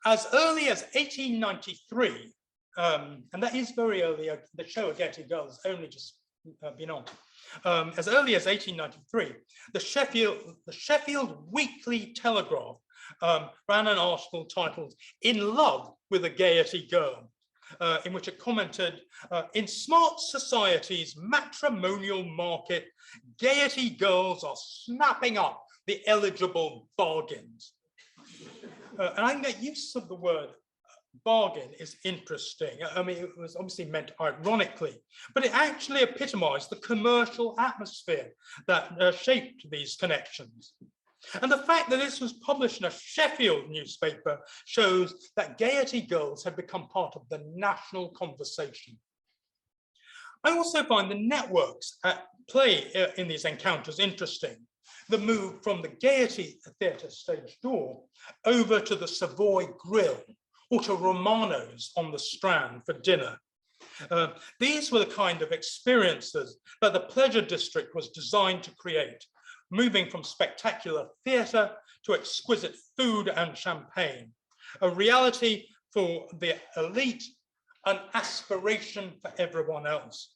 As early as 1893, and that is very early, the show of Gaiety Girls has only just been on. As early as 1893, the Sheffield Weekly Telegraph ran an article titled "In Love with a Gaiety Girl," in which it commented, in smart society's matrimonial market, Gaiety girls are snapping up the eligible bargains. And I think that use of the word bargain is interesting. I mean, it was obviously meant ironically, but it actually epitomized the commercial atmosphere that shaped these connections. And the fact that this was published in a Sheffield newspaper shows that Gaiety girls had become part of the national conversation. I also find the networks at play in these encounters interesting. The move from the Gaiety Theatre stage door over to the Savoy Grill or to Romano's on the Strand for dinner. These were the kind of experiences that the pleasure district was designed to create, moving from spectacular theatre to exquisite food and champagne, a reality for the elite, an aspiration for everyone else.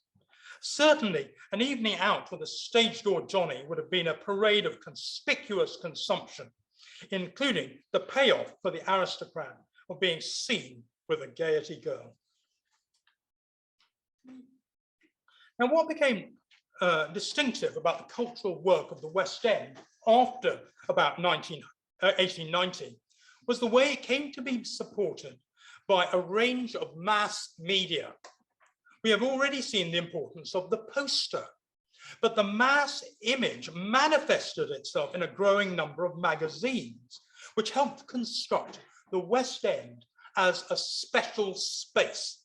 Certainly, an evening out with a stage door Johnny would have been a parade of conspicuous consumption, including the payoff for the aristocrat of being seen with a Gaiety girl. Now, what became distinctive about the cultural work of the West End after about 1890 was the way it came to be supported by a range of mass media. We have already seen the importance of the poster, but the mass image manifested itself in a growing number of magazines, which helped construct the West End as a special space.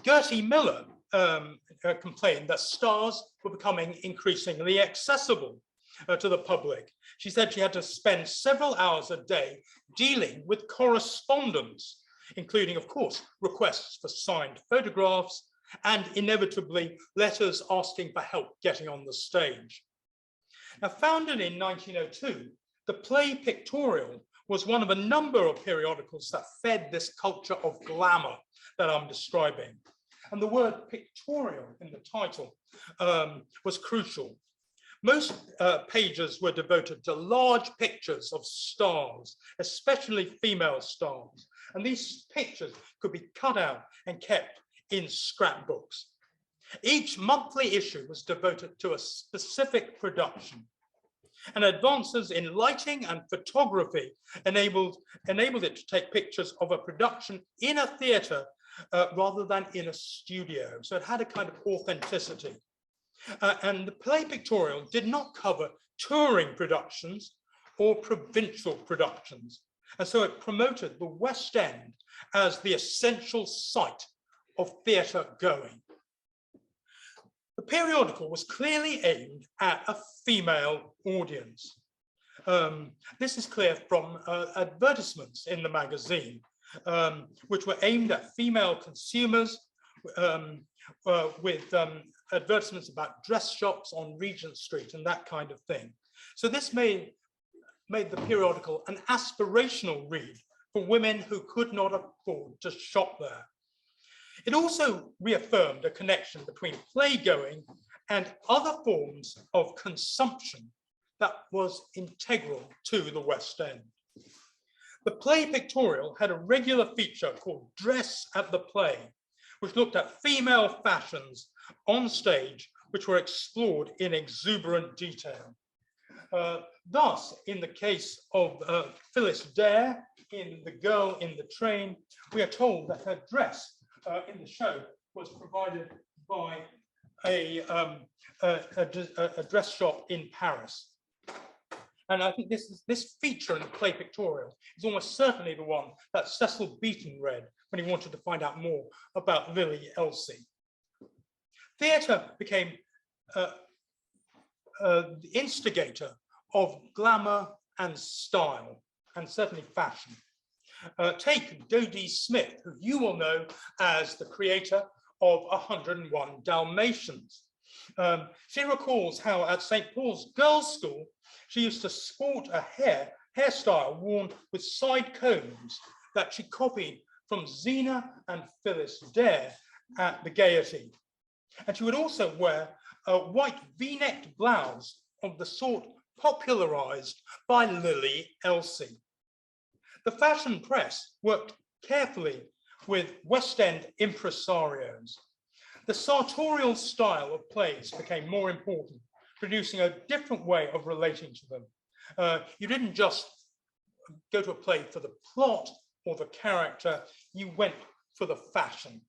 Gertie Miller complained that stars were becoming increasingly accessible to the public. She said she had to spend several hours a day dealing with correspondence, including, of course, requests for signed photographs and inevitably letters asking for help getting on the stage. Now, founded in 1902, the Play Pictorial was one of a number of periodicals that fed this culture of glamour that I'm describing. And the word pictorial in the title was crucial. Most pages were devoted to large pictures of stars, especially female stars. And these pictures could be cut out and kept in scrapbooks. Each monthly issue was devoted to a specific production. And advances in lighting and photography enabled it to take pictures of a production in a theatre rather than in a studio. So it had a kind of authenticity. And the Play Pictorial did not cover touring productions or provincial productions. And so it promoted the West End as the essential site of theatre going. The periodical was clearly aimed at a female audience. This is clear from advertisements in the magazine, which were aimed at female consumers with advertisements about dress shops on Regent Street and that kind of thing. So this made the periodical an aspirational read for women who could not afford to shop there. It also reaffirmed a connection between playgoing and other forms of consumption that was integral to the West End. The play pictorial had a regular feature called Dress at the Play, which looked at female fashions on stage, which were explored in exuberant detail. Thus, in the case of Phyllis Dare in The Girl in the Train, we are told that her dress in the show was provided by a dress shop in Paris. And I think this feature in the play pictorial is almost certainly the one that Cecil Beaton read when he wanted to find out more about Lily Elsie. Theatre became the instigator of glamour and style, and certainly fashion. Take Dodie Smith, who you will know as the creator of 101 Dalmatians. She recalls how at St. Paul's Girls' School, she used to sport a hairstyle worn with side combs that she copied from Zena and Phyllis Dare at the Gaiety. And she would also wear a white V-necked blouse of the sort popularized by Lily Elsie. The fashion press worked carefully with West End impresarios. The sartorial style of plays became more important, producing a different way of relating to them. You didn't just go to a play for the plot or the character, you went for the fashion.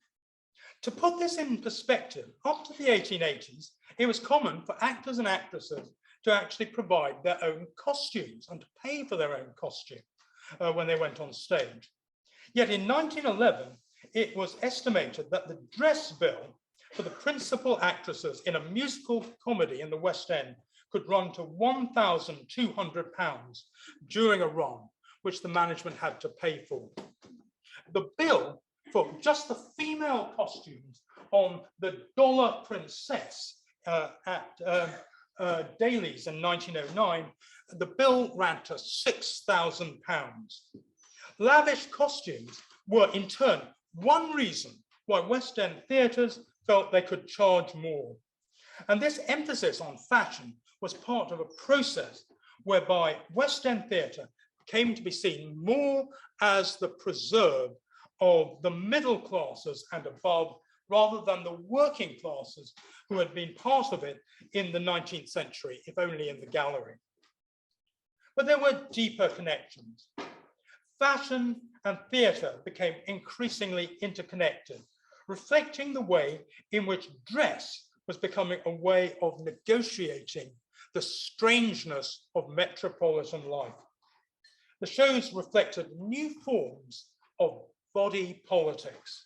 To put this in perspective, up to the 1880s, it was common for actors and actresses to actually provide their own costumes and to pay for their own costume when they went on stage. Yet in 1911, it was estimated that the dress bill for the principal actresses in a musical comedy in the West End could run to £1,200 during a run, which the management had to pay for. The bill for just the female costumes on the Dollar Princess at Daly's in 1909, the bill ran to £6,000. Lavish costumes were in turn one reason why West End theatres felt they could charge more. And this emphasis on fashion was part of a process whereby West End theatre came to be seen more as the preserve of the middle classes and above, rather than the working classes who had been part of it in the 19th century, if only in the gallery. But there were deeper connections. Fashion and theatre became increasingly interconnected, reflecting the way in which dress was becoming a way of negotiating the strangeness of metropolitan life. The shows reflected new forms of body politics.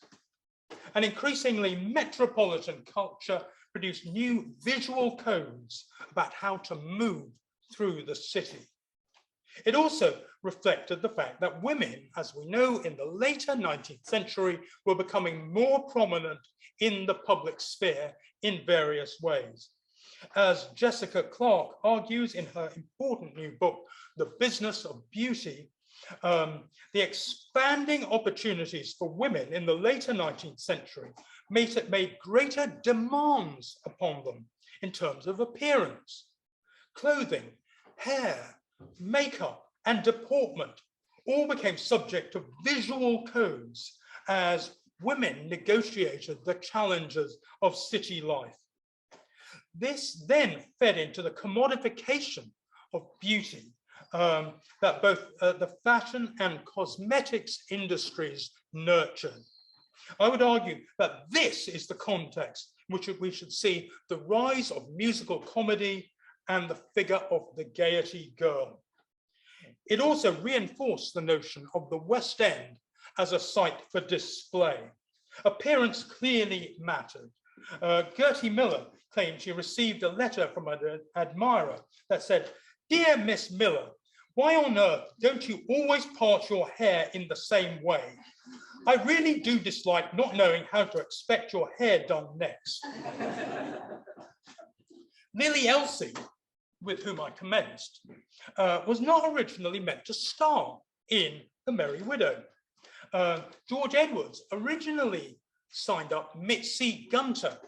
And increasingly, metropolitan culture produced new visual codes about how to move through the city. It also reflected the fact that women, as we know, in the later 19th century, were becoming more prominent in the public sphere in various ways. As Jessica Clark argues in her important new book, The Business of Beauty, the expanding opportunities for women in the later 19th century made greater demands upon them in terms of appearance. Clothing, hair, makeup, and deportment all became subject to visual codes as women negotiated the challenges of city life. This then fed into the commodification of beauty that both the fashion and cosmetics industries nurtured. I would argue that this is the context in which we should see the rise of musical comedy and the figure of the Gaiety girl. It also reinforced the notion of the West End as a site for display. Appearance clearly mattered, Gertie Miller claimed she received a letter from an admirer that said, "Dear Miss Miller, why on earth don't you always part your hair in the same way? I really do dislike not knowing how to expect your hair done next." Lily Elsie, with whom I commenced, was not originally meant to star in The Merry Widow. George Edwards originally signed up Mitzi Gunter,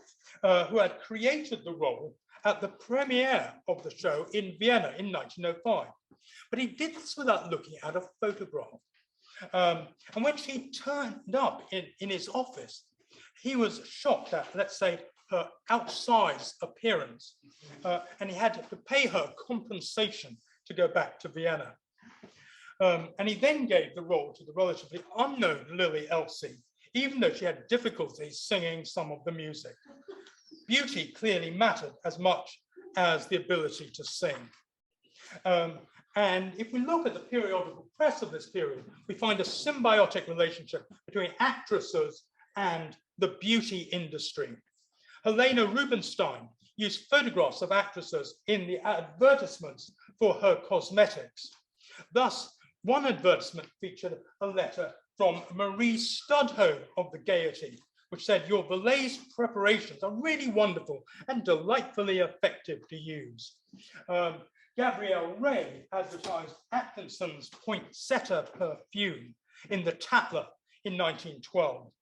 who had created the role at the premiere of the show in Vienna in 1905. But he did this without looking at a photograph. And when she turned up in his office, he was shocked at, let's say, her outsized appearance, and he had to pay her compensation to go back to Vienna. And he then gave the role to the relatively unknown Lily Elsie, even though she had difficulty singing some of the music. Beauty clearly mattered as much as the ability to sing. And if we look at the periodical press of this period, we find a symbiotic relationship between actresses and the beauty industry. Helena Rubinstein used photographs of actresses in the advertisements for her cosmetics. Thus, one advertisement featured a letter from Marie Studholme of the Gaiety, which said, "Your Valet's preparations are really wonderful and delightfully effective to use." Gabrielle Ray advertised Atkinson's Poinsettia perfume in the Tatler in 1912.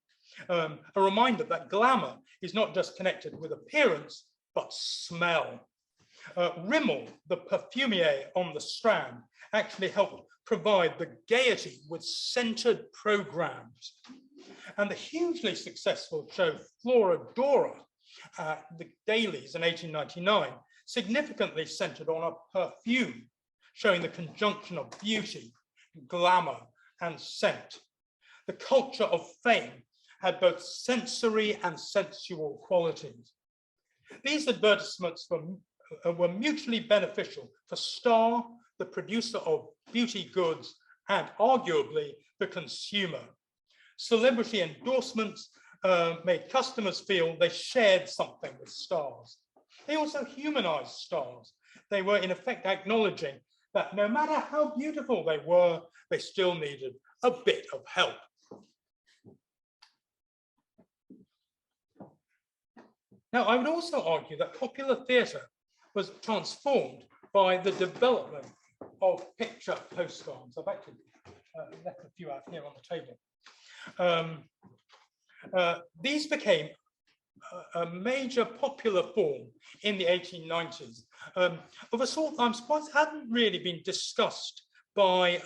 A reminder that glamour is not just connected with appearance, but smell. Rimmel, the perfumier on the Strand, actually helped provide the Gaiety with scented programs. And the hugely successful show Florodora at the Dailies in 1899 significantly centered on a perfume, showing the conjunction of beauty, glamour, and scent. The culture of fame had both sensory and sensual qualities. These advertisements were mutually beneficial for Starr, the producer of beauty goods, and arguably the consumer. Celebrity endorsements made customers feel they shared something with stars. They also humanized stars. They were in effect acknowledging that no matter how beautiful they were, they still needed a bit of help. Now, I would also argue that popular theatre was transformed by the development of picture postcards. I've actually left a few out here on the table. These became a major popular form in the 1890s of a sort I'm surprised hadn't really been discussed by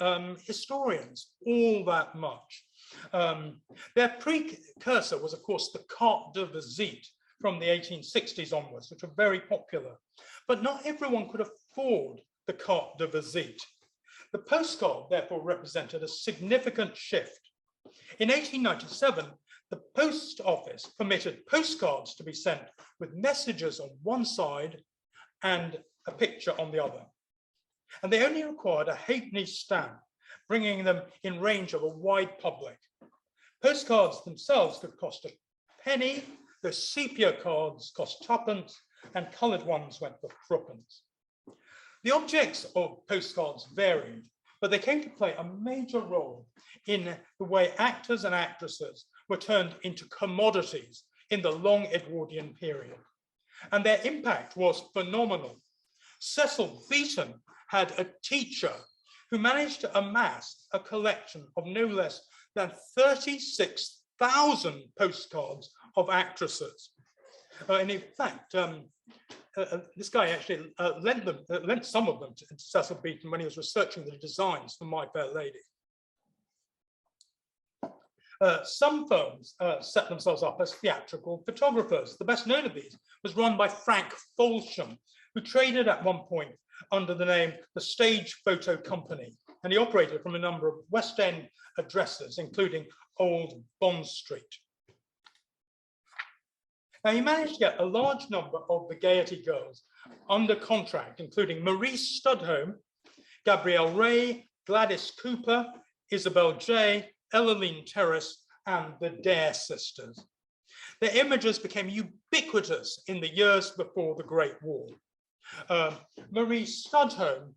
historians all that much. Their precursor was, of course, the carte de visite from the 1860s onwards, which were very popular. But not everyone could afford the carte de visite. The postcard, therefore, represented a significant shift. In 1897, the post office permitted postcards to be sent with messages on one side and a picture on the other. And they only required a halfpenny stamp, bringing them in range of a wide public. Postcards themselves could cost a penny, the sepia cards cost twopence, and coloured ones went for threepence. The objects of postcards varied, but they came to play a major role in the way actors and actresses were turned into commodities in the long Edwardian period. And their impact was phenomenal. Cecil Beaton had a teacher who managed to amass a collection of no less than 36,000 postcards of actresses. And in fact, this guy actually lent some of them to Cecil Beaton when he was researching the designs for My Fair Lady. Some firms set themselves up as theatrical photographers. The best known of these was run by Frank Folsham, who traded at one point under the name the Stage Photo Company, and he operated from a number of West End addresses, including Old Bond Street. Now, he managed to get a large number of the Gaiety girls under contract, including Marie Studholme, Gabrielle Ray, Gladys Cooper, Isabel J., Ellaline Terrace, and the Dare sisters. Their images became ubiquitous in the years before the Great War. Marie Studholme,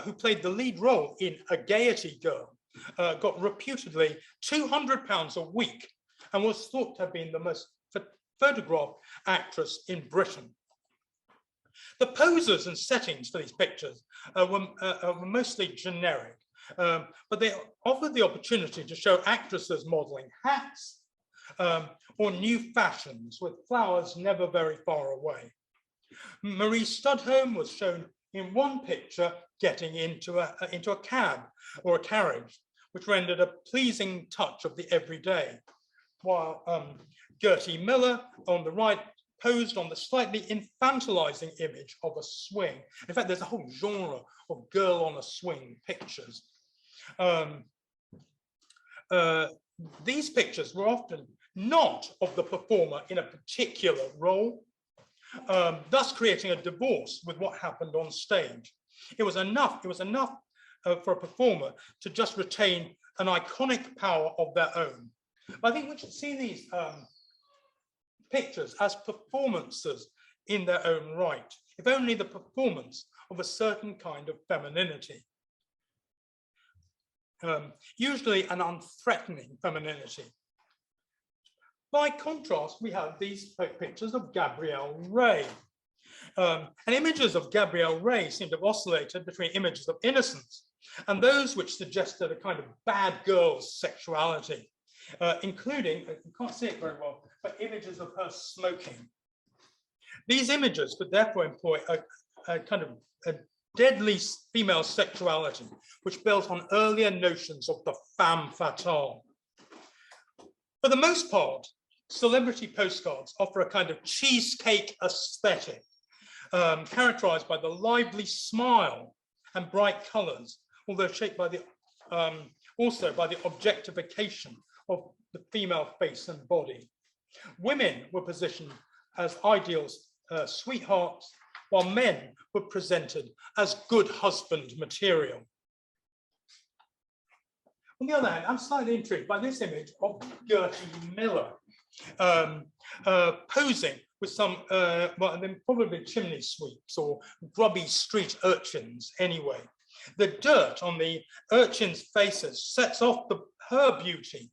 who played the lead role in A Gaiety Girl, got reputedly £200 a week and was thought to have been the most photographed actress in Britain. The poses and settings for these pictures were mostly generic, but they offered the opportunity to show actresses modeling hats or new fashions with flowers never very far away. Marie Studholme was shown in one picture getting into a cab or a carriage, which rendered a pleasing touch of the everyday, while Gertie Miller on the right posed on the slightly infantilizing image of a swing. In fact, there's a whole genre of girl on a swing pictures. These pictures were often not of the performer in a particular role, thus creating a divorce with what happened on stage. It was enough for a performer to just retain an iconic power of their own. But I think we should see these pictures as performances in their own right, if only the performance of a certain kind of femininity. Usually an unthreatening femininity. By contrast, we have these pictures of Gabrielle Ray. And images of Gabrielle Ray seem to have oscillated between images of innocence and those which suggested a kind of bad girl's sexuality, including, you can't see it very well, but images of her smoking. These images could therefore employ a kind of a deadly female sexuality, which built on earlier notions of the femme fatale. For the most part, celebrity postcards offer a kind of cheesecake aesthetic, characterized by the lively smile and bright colors, although shaped by the also by the objectification of the female face and body. Women were positioned as ideals, sweethearts, while men were presented as good husband material. On the other hand, I'm slightly intrigued by this image of Gertie Miller posing with some, well, probably chimney sweeps or grubby street urchins anyway. The dirt on the urchins' faces sets off her beauty,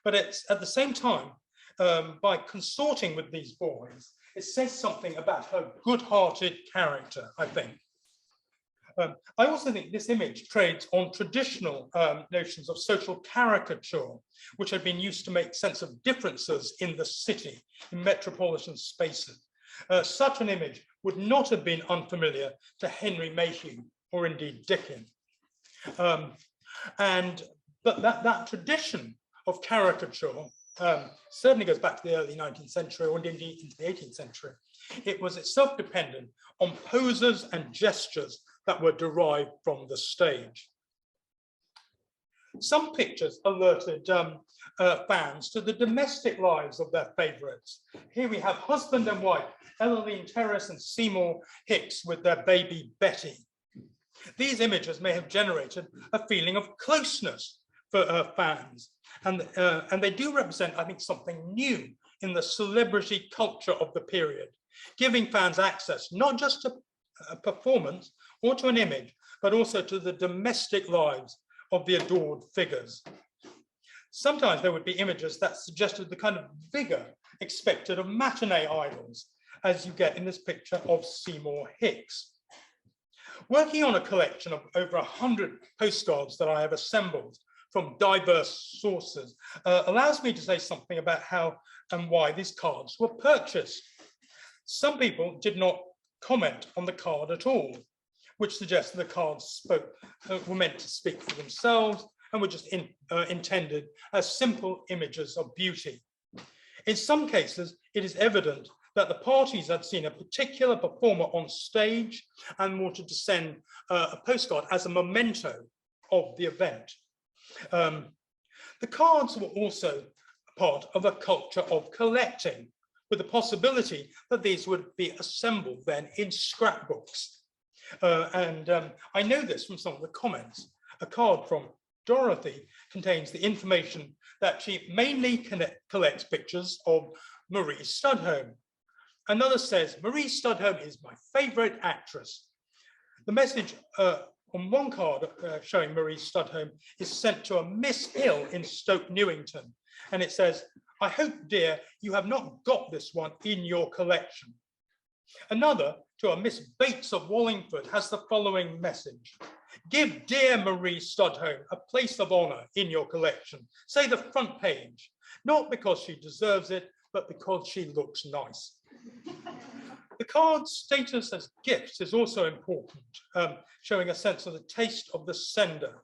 but it's at the same time, by consorting with these boys, it says something about her good-hearted character, I think. I also think this image trades on traditional notions of social caricature, which had been used to make sense of differences in the city, in metropolitan spaces. Such an image would not have been unfamiliar to Henry Mayhew or indeed Dickens. But that tradition of caricature certainly goes back to the early 19th century or indeed into the 18th century. It was itself dependent on poses and gestures that were derived from the stage. Some pictures alerted fans to the domestic lives of their favourites. Here we have husband and wife, Ellaline Terrace and Seymour Hicks with their baby Betty. These images may have generated a feeling of closeness for fans, and they do represent, I think, something new in the celebrity culture of the period, giving fans access not just to a performance or to an image, but also to the domestic lives of the adored figures. Sometimes there would be images that suggested the kind of vigor expected of matinee idols, as you get in this picture of Seymour Hicks. Working on a collection of over 100 postcards that I have assembled from diverse sources allows me to say something about how and why these cards were purchased. Some people did not comment on the card at all, which suggests the cards were meant to speak for themselves and were just intended as simple images of beauty. In some cases, it is evident that the parties had seen a particular performer on stage and wanted to send a postcard as a memento of the event. The cards were also part of a culture of collecting, with the possibility that these would be assembled then in scrapbooks. I know this from some of the comments. A card from Dorothy contains the information that she mainly collects pictures of Marie Studholme. Another says, Marie Studholme is my favorite actress. The message on one card showing Marie Studholme is sent to a Miss Hill in Stoke Newington. And it says, I hope, dear, you have not got this one in your collection. Another, to a Miss Bates of Wallingford, has the following message. Give dear Marie Studholme a place of honour in your collection. Say the front page, not because she deserves it, but because she looks nice. The card's status as gifts is also important, showing a sense of the taste of the sender.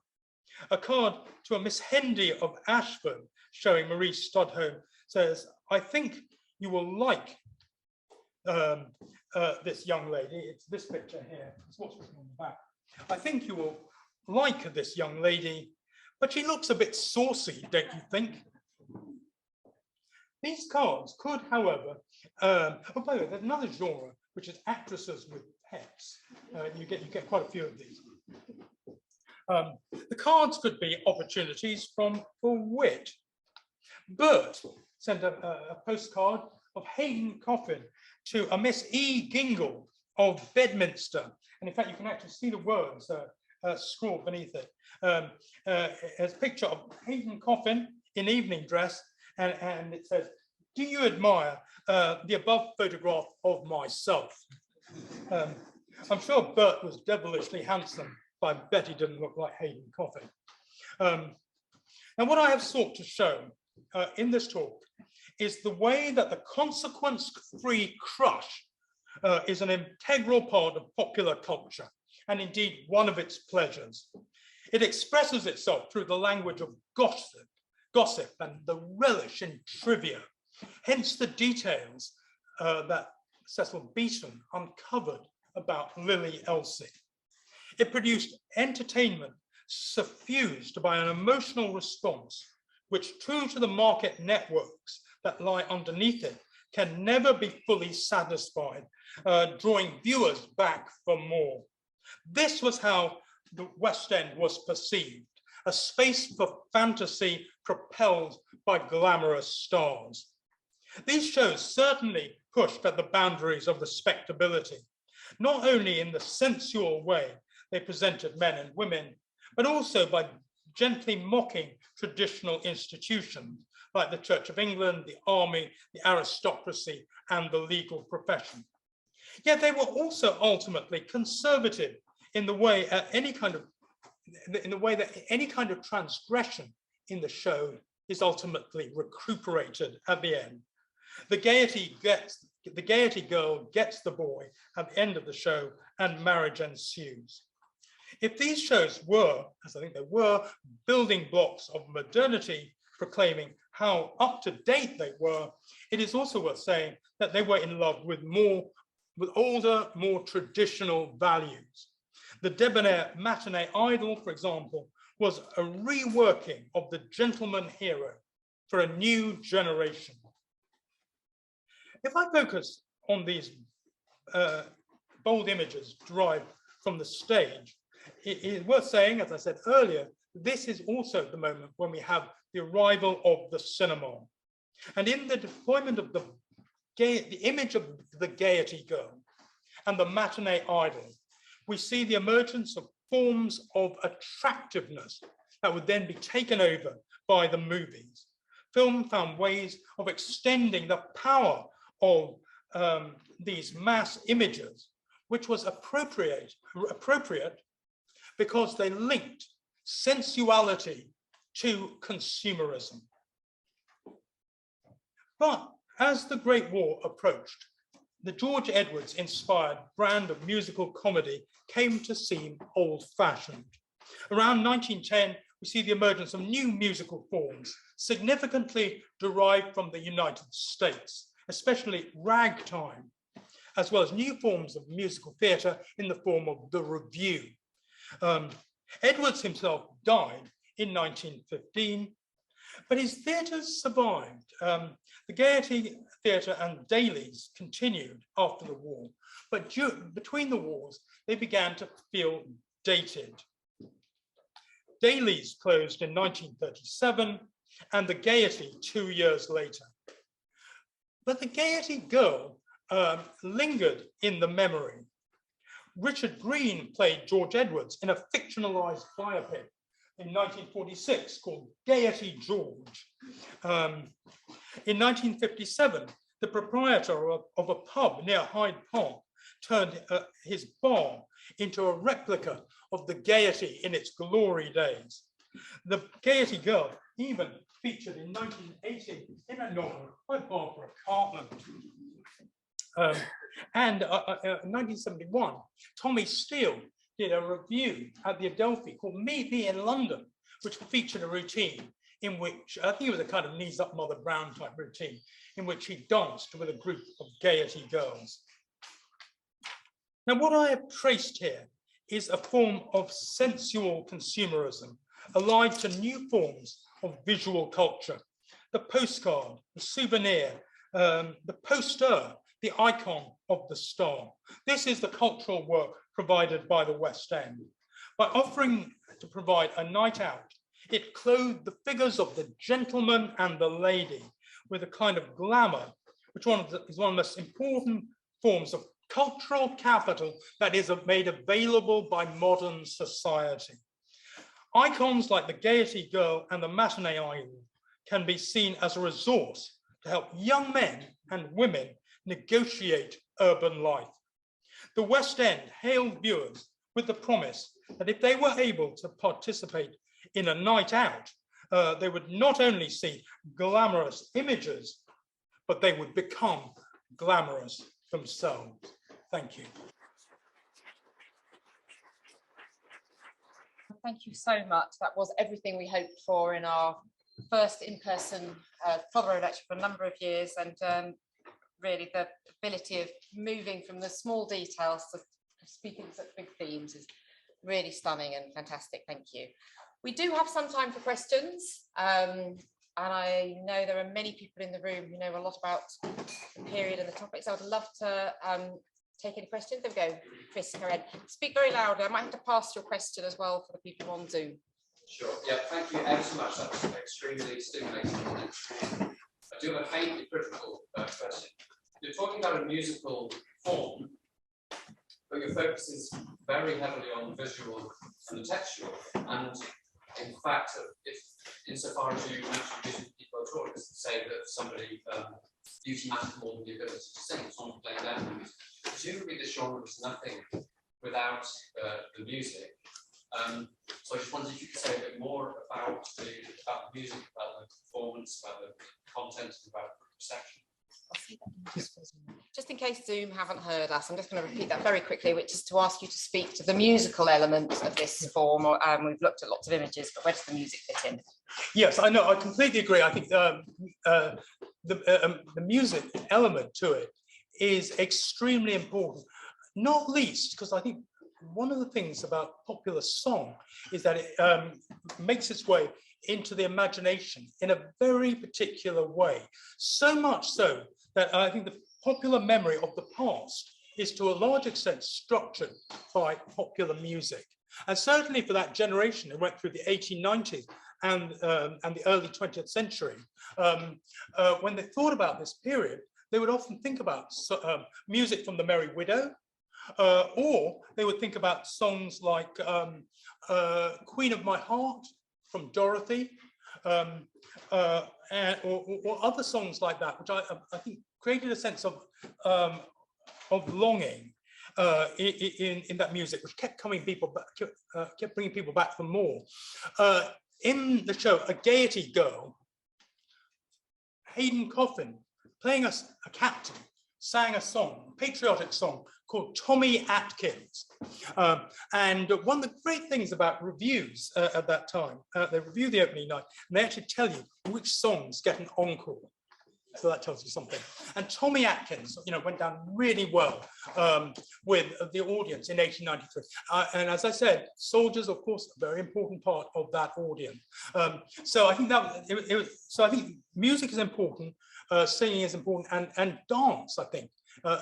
A card to a Miss Hendy of Ashford, showing Marie Studholme, says, I think you will like this young lady. It's this picture here. It's what's written on the back. I think you will like this young lady, but she looks a bit saucy, don't you think? These cards could, however, oh, by the way, there's another genre, which is actresses with pets. You get quite a few of these. The cards could be opportunities for wit. Bert sent a postcard of Hayden Coffin to a Miss E. Gingle of Bedminster. And in fact, you can actually see the words scrawled beneath it. It's a picture of Hayden Coffin in evening dress, and it says, do you admire the above photograph of myself? I'm sure Bert was devilishly handsome, but I bet he didn't look like Hayden Coffin. And what I have sought to show in this talk is the way that the consequence-free crush is an integral part of popular culture, and indeed one of its pleasures. It expresses itself through the language of gossip and the relish in trivia, hence the details that Cecil Beaton uncovered about Lily Elsie. It produced entertainment suffused by an emotional response, which, true to the market networks that lie underneath it, can never be fully satisfied, drawing viewers back for more. This was how the West End was perceived, a space for fantasy propelled by glamorous stars. These shows certainly pushed at the boundaries of respectability, not only in the sensual way they presented men and women, but also by gently mocking traditional institutions like the Church of England, the army, the aristocracy, and the legal profession. Yet they were also ultimately conservative in the way that any kind of transgression in the show is ultimately recuperated at the end. The Gaiety girl gets the boy at the end of the show, and marriage ensues. If these shows were, as I think they were, building blocks of modernity, proclaiming how up to date they were, it is also worth saying that they were in love with older, more traditional values. The debonair matinee idol, for example, was a reworking of the gentleman hero for a new generation. If I focus on these bold images derived from the stage, it is worth saying, as I said earlier, this is also the moment when we have the arrival of the cinema. And in the deployment of the image of the Gaiety girl and the matinee idol, we see the emergence of forms of attractiveness that would then be taken over by the movies. Film found ways of extending the power of these mass images, which was appropriate because they linked sensuality to consumerism. But as the Great War approached, the George Edwards-inspired brand of musical comedy came to seem old-fashioned. Around 1910, we see the emergence of new musical forms, significantly derived from the United States, especially ragtime, as well as new forms of musical theatre in the form of the revue. Edwards himself died in 1915, but his theatres survived. The Gaiety Theatre and Daly's continued after the war, but between the wars, they began to feel dated. Daly's closed in 1937, and the Gaiety 2 years later. But the Gaiety girl lingered in the memory. Richard Green played George Edwards in a fictionalized biopic in 1946 called Gaiety George. In 1957, the proprietor of a pub near Hyde Park turned his bar into a replica of the Gaiety in its glory days. The Gaiety girl even featured in 1980 in a novel by Barbara Cartman. And in 1971, Tommy Steele did a review at the Adelphi called Meet Me in London, which featured a routine in which, I think it was a kind of knees up Mother Brown type routine, in which he danced with a group of Gaiety girls. Now, what I have traced here is a form of sensual consumerism, allied to new forms of visual culture. The postcard, the souvenir, the poster, the icon of the star. This is the cultural work provided by the West End. By offering to provide a night out, it clothed the figures of the gentleman and the lady with a kind of glamour, which is one of the most important forms of cultural capital that is made available by modern society. Icons like the Gaiety girl and the Matinee idol can be seen as a resource to help young men and women negotiate urban life. The West End hailed viewers with the promise that if they were able to participate in a night out, they would not only see glamorous images, but they would become glamorous themselves. Thank you. Thank you so much. That was everything we hoped for in our first in-person Prothero lecture for a number of years, and really the ability of moving from the small details to speaking such big themes is really stunning and fantastic. Thank you. We do have some time for questions, and I know there are many people in the room who know a lot about the period and the topics. I would love to take any questions. There we go. Chris, go ahead. Speak very loudly. I might have to pass your question as well for the people on Zoom. Sure. Yeah, thank you ever so much. That was extremely stimulating. I do have a faintly critical question. You're talking about a musical form, but your focus is very heavily on the visual and the textual. And in fact, if insofar as you mentioned visual people at all, is to say that somebody beauty matters more than the ability to sing, someone playing that music. Presumably this genre is nothing without the music. So I just wondered if you could say a bit more about the music, about the performance, about the content, and about the reception. Just in case Zoom haven't heard us, I'm just going to repeat that very quickly, which is to ask you to speak to the musical element of this form. We've looked at lots of images, but where does the music fit in? Yes, I know. I completely agree. I think the music element to it is extremely important, not least because I think one of the things about popular song is that it makes its way into the imagination in a very particular way. So much so that I think the popular memory of the past is to a large extent structured by popular music. And certainly for that generation, it went through the 1890s and the early 20th century. When they thought about this period, they would often think about music from the Merry Widow, or they would think about songs like Queen of My Heart from Dorothy, or other songs like that, which I think created a sense of longing in that music, which kept coming people back, kept bringing people back for more. In the show, A Gaiety Girl, Hayden Coffin, playing a captain, sang a song, a patriotic song called Tommy Atkins. And one of the great things about reviews at that time, they review the opening night, and they actually tell you which songs get an encore. So that tells you something. And Tommy Atkins, went down really well with the audience in 1893. And as I said, soldiers, of course, a very important part of that audience. So I think I think music is important, singing is important, and dance, I think,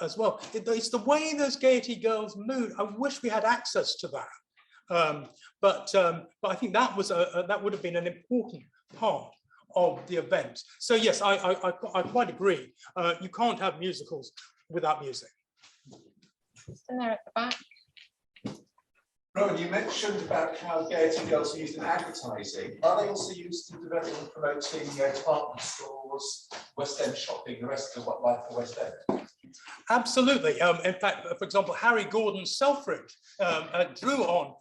as well. It's the way those Gaiety girls move. I wish we had access to that. But I think that was that would have been an important part of the event. So yes, I quite agree. You can't have musicals without music. And there at the back. Rohan, you mentioned about how Gaiety girls are used in advertising. Are they also used in developing and promoting department stores, West End shopping, the rest of what life for West End? Absolutely. In fact, for example, Harry Gordon Selfridge drew on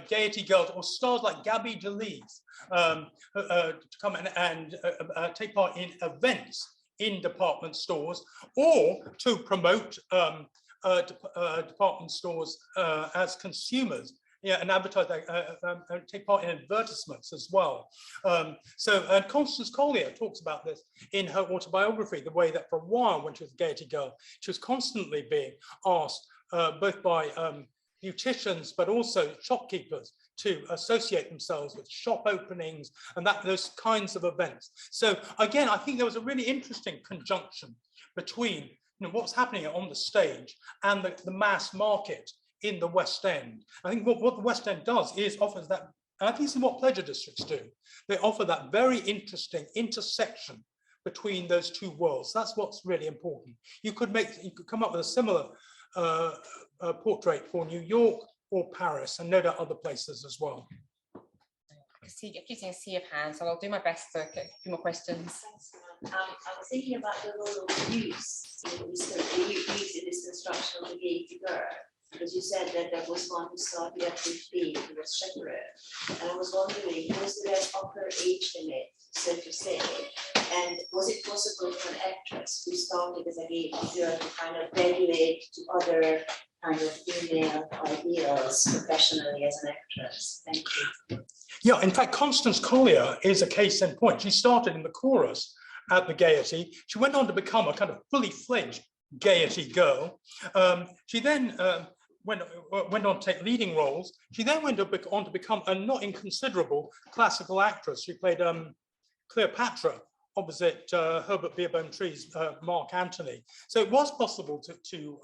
Gaiety girls or stars like Gabby DeLees to come and take part in events in department stores, or to promote department stores as consumers. Yeah, and advertise, take part in advertisements as well. So Constance Collier talks about this in her autobiography, the way that for a while when she was a Gaiety girl, she was constantly being asked both by beauticians, but also shopkeepers to associate themselves with shop openings and those kinds of events. So again, I think there was a really interesting conjunction between what was happening on the stage and the mass market in the West End. I think what the West End does is offers that, and I think this is what pleasure districts do. They offer that very interesting intersection between those two worlds. That's what's really important. You could come up with a similar portrait for New York or Paris, and no doubt other places as well. I see, I'm using a sea of hands, so I'll do my best to get a few more questions. I was thinking about the role of use in this construction of the Gaiety girl, because you said that there was one who started at 15, who was chaperone, and I was wondering, was there an upper age limit, so to say, and was it possible for an actress who started as a Gaiety girl to kind of graduate to other kind of female ideals professionally as an actress? Thank you. Yeah, in fact, Constance Collier is a case in point. She started in the chorus at the Gaiety. She went on to become a kind of fully fledged Gaiety girl. She then went on to take leading roles. She then went on to become a not inconsiderable classical actress. She played Cleopatra opposite Herbert Beerbohm-Tree's Mark Antony. So it was possible to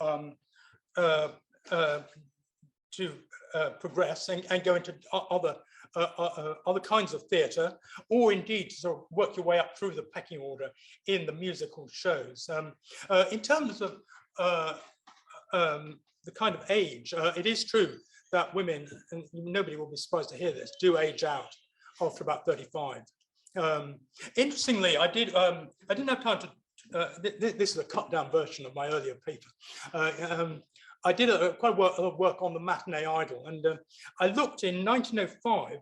progress and go into other kinds of theatre, or indeed to sort of work your way up through the pecking order in the musical shows. In terms of the kind of age, it is true that women, and nobody will be surprised to hear this, do age out after about 35. Interestingly, I didn't have time to, this is a cut down version of my earlier paper. I did quite a lot of work on the matinee idol, and I looked in 1905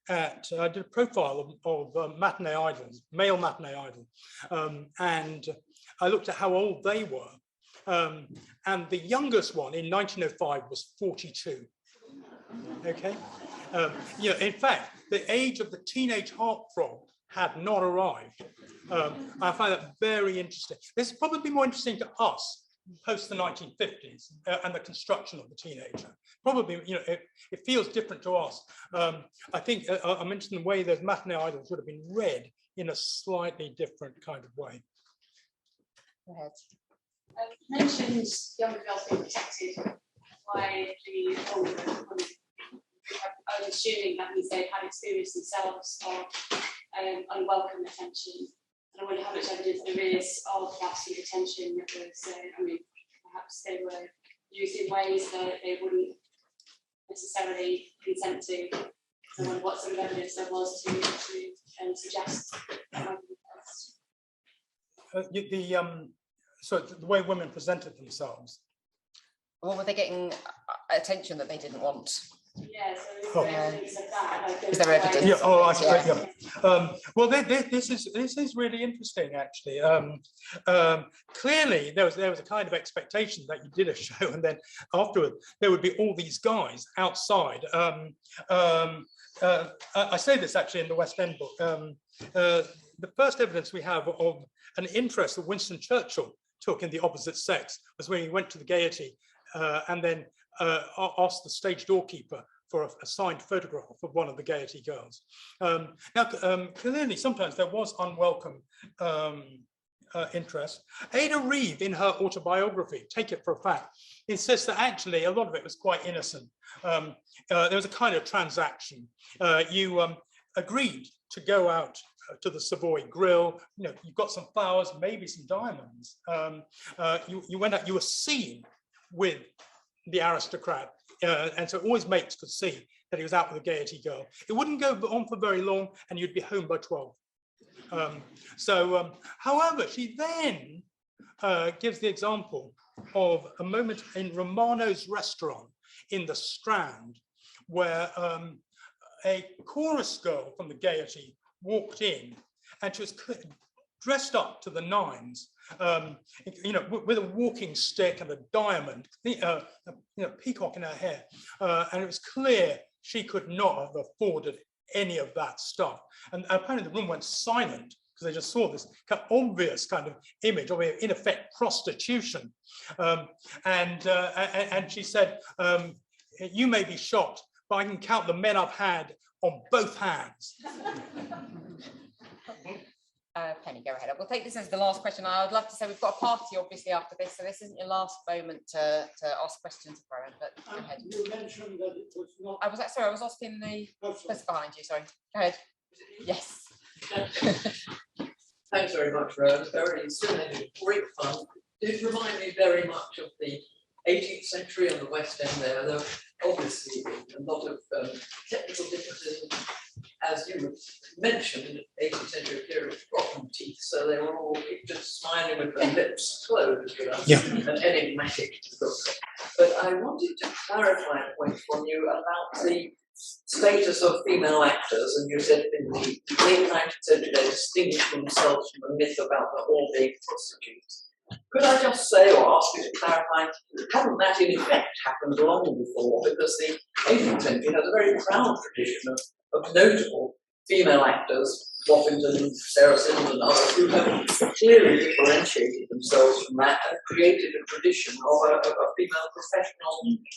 at, I did a profile of matinee idols, male matinee idol, and I looked at how old they were. And the youngest one in 1905 was 42. Okay, in fact, the age of the teenage heartthrob had not arrived. I find that very interesting. This is probably more interesting to us post the 1950s and the construction of the teenager. Probably, it feels different to us. I think I mentioned the way those matinee idols would have been read in a slightly different kind of way. Go ahead. You mentioned younger girls being protected by the older. I'm assuming that means they've had experience themselves of unwelcome attention. And I wonder how much evidence there is of that sort of attention that was, perhaps they were used in ways that they wouldn't necessarily consent to. I wonder what sort of evidence there was to suggest that. So the way women presented themselves. Or were they getting attention that they didn't want? Yeah, so is there evidence of that? Is there evidence? Yeah, oh, I see. Yeah. Well, this is really interesting, actually. Clearly, there was a kind of expectation that you did a show, and then afterward there would be all these guys outside. I say this actually in the West End book. The first evidence we have of an interest that Winston Churchill took in the opposite sex was when he went to the Gaiety and then asked the stage doorkeeper for a signed photograph of one of the Gaiety girls. Now, clearly, sometimes there was unwelcome interest. Ada Reeve, in her autobiography, Take It for a Fact, insists that actually a lot of it was quite innocent. There was a kind of transaction. You agreed to go out to the Savoy Grill. You know, you've got some flowers, maybe some diamonds. You went out. You were seen with the aristocrat, and so always mates could see that he was out with a Gaiety girl. It wouldn't go on for very long, and you'd be home by 12. However, she then gives the example of a moment in Romano's restaurant in the Strand, where a chorus girl from the Gaiety walked in, and she was dressed up to the nines, you know, with a walking stick and a diamond, you know, peacock in her hair, and it was clear she could not have afforded any of that stuff. And apparently the room went silent because they just saw this kind of obvious kind of image of, in effect, prostitution. And she said, "You may be shocked, but I can count the men I've had on both hands." Penny, go ahead. We'll take this as the last question. I would love to say we've got a party, obviously, after this, so this isn't your last moment to ask questions of Rohan, but go ahead. You mentioned that it was not... I was asking the person behind you, sorry. Go ahead. Yes. Thanks very much, Rohan. Very stimulating, great fun. It reminded me very much of the 18th century on the West End there. There were obviously a lot of technical differences. As you mentioned, 18th century period rotten teeth, so they were all just smiling with their lips closed with us, an enigmatic look. But I wanted to clarify a point from you about the status of female actors, and you said in the late 19th century they distinguished themselves from the myth about the all-day prostitutes. Could I just say, or ask you to clarify, hadn't that in effect happened long before? Because the 18th century has a very proud tradition of notable female actors, Woffington, Sarah Siddons and others, who have clearly differentiated themselves from that and created a tradition of a female professional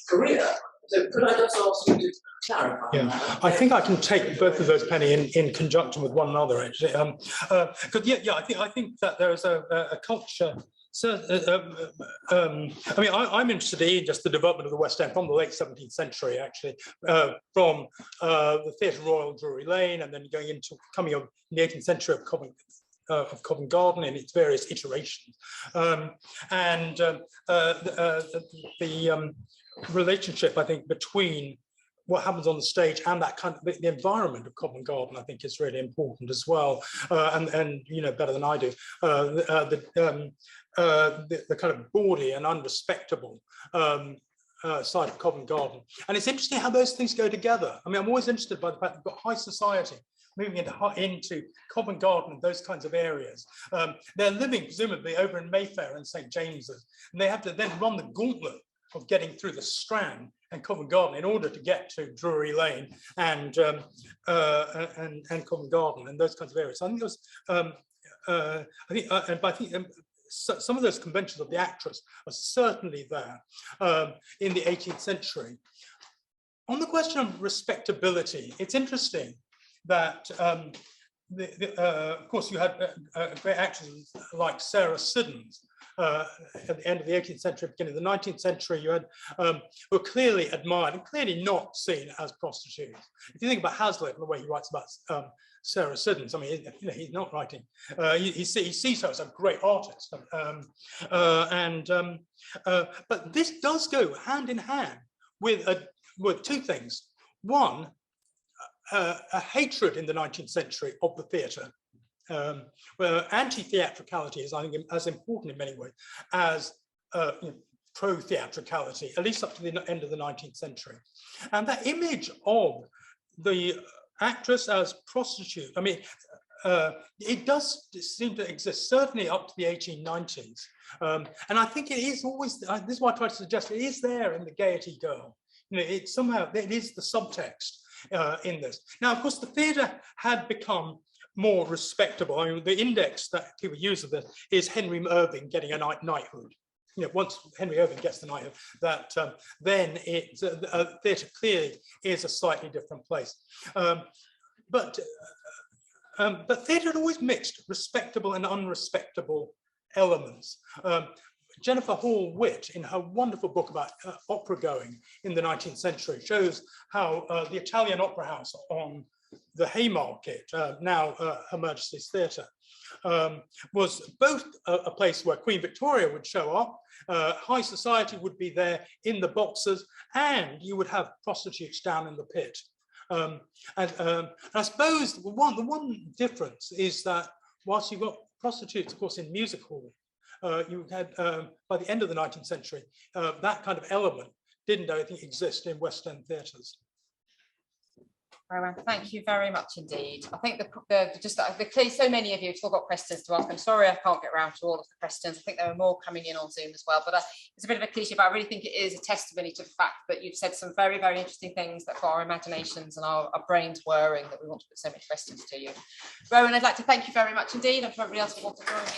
career. So could I just ask you to clarify that? I think I can take both of those, Penny, in conjunction with one another, actually. I think that there is a culture. So, I mean, I'm interested in just the development of the West End from the late 17th century, actually, from the Theatre Royal, Drury Lane, and then coming of the 18th century of Covent Garden in its various iterations, and the relationship, I think, between what happens on the stage and that kind of the environment of Covent Garden, I think, is really important as well. And you know better than I do, the kind of bawdy and unrespectable side of Covent Garden. And it's interesting how those things go together. I mean, I'm always interested by the fact that you've got high society moving into Covent Garden and those kinds of areas. They're living presumably over in Mayfair and St. James's, and they have to then run the gauntlet of getting through the Strand and Covent Garden in order to get to Drury Lane and Covent Garden and those kinds of areas. So I think there was, some of those conventions of the actress are certainly there in the 18th century. On the question of respectability, it's interesting that, of course, you had great actresses like Sarah Siddons at the end of the 18th century, beginning of the 19th century. You had who were clearly admired and clearly not seen as prostitutes. If you think about Hazlitt and the way he writes about Sarah Siddons, I mean, you know, he's not writing. He sees her as a great artist, but this does go hand in hand with two things. One, a hatred in the 19th century of the theatre, where anti-theatricality is, I think, as important in many ways as pro-theatricality, at least up to the end of the 19th century. And that image of the actress as prostitute, I mean, it does seem to exist, certainly up to the 1890s. And I think it is always, this is why I try to suggest, it is there in the Gaiety Girl. You know, it somehow, it is the subtext in this. Now, of course, the theatre had become more respectable. I mean, the index that people use of this is Henry Irving getting a knighthood. You know, once Henry Irving gets the knighthood, that then theatre clearly is a slightly different place. But theatre had always mixed respectable and unrespectable elements. Jennifer Hall-Witt, in her wonderful book about opera going in the 19th century, shows how the Italian Opera House on the Haymarket, now Her Majesty's Theatre, was both a place where Queen Victoria would show up, high society would be there in the boxes, and you would have prostitutes down in the pit. And I suppose the one difference is that whilst you've got prostitutes, of course, in music hall, you had, by the end of the 19th century, that kind of element didn't, I think, exist in West End theatres. Rohan, thank you very much indeed. I think clearly so many of you have still got questions to ask. I'm sorry I can't get around to all of the questions. I think there are more coming in on Zoom as well, but it's a bit of a cliche, but I really think it is a testimony to the fact that you've said some very, very interesting things that got our imaginations and our brains whirring, that we want to put so many questions to you. Rohan, I'd like to thank you very much indeed. I'm sure everybody else will want to join me.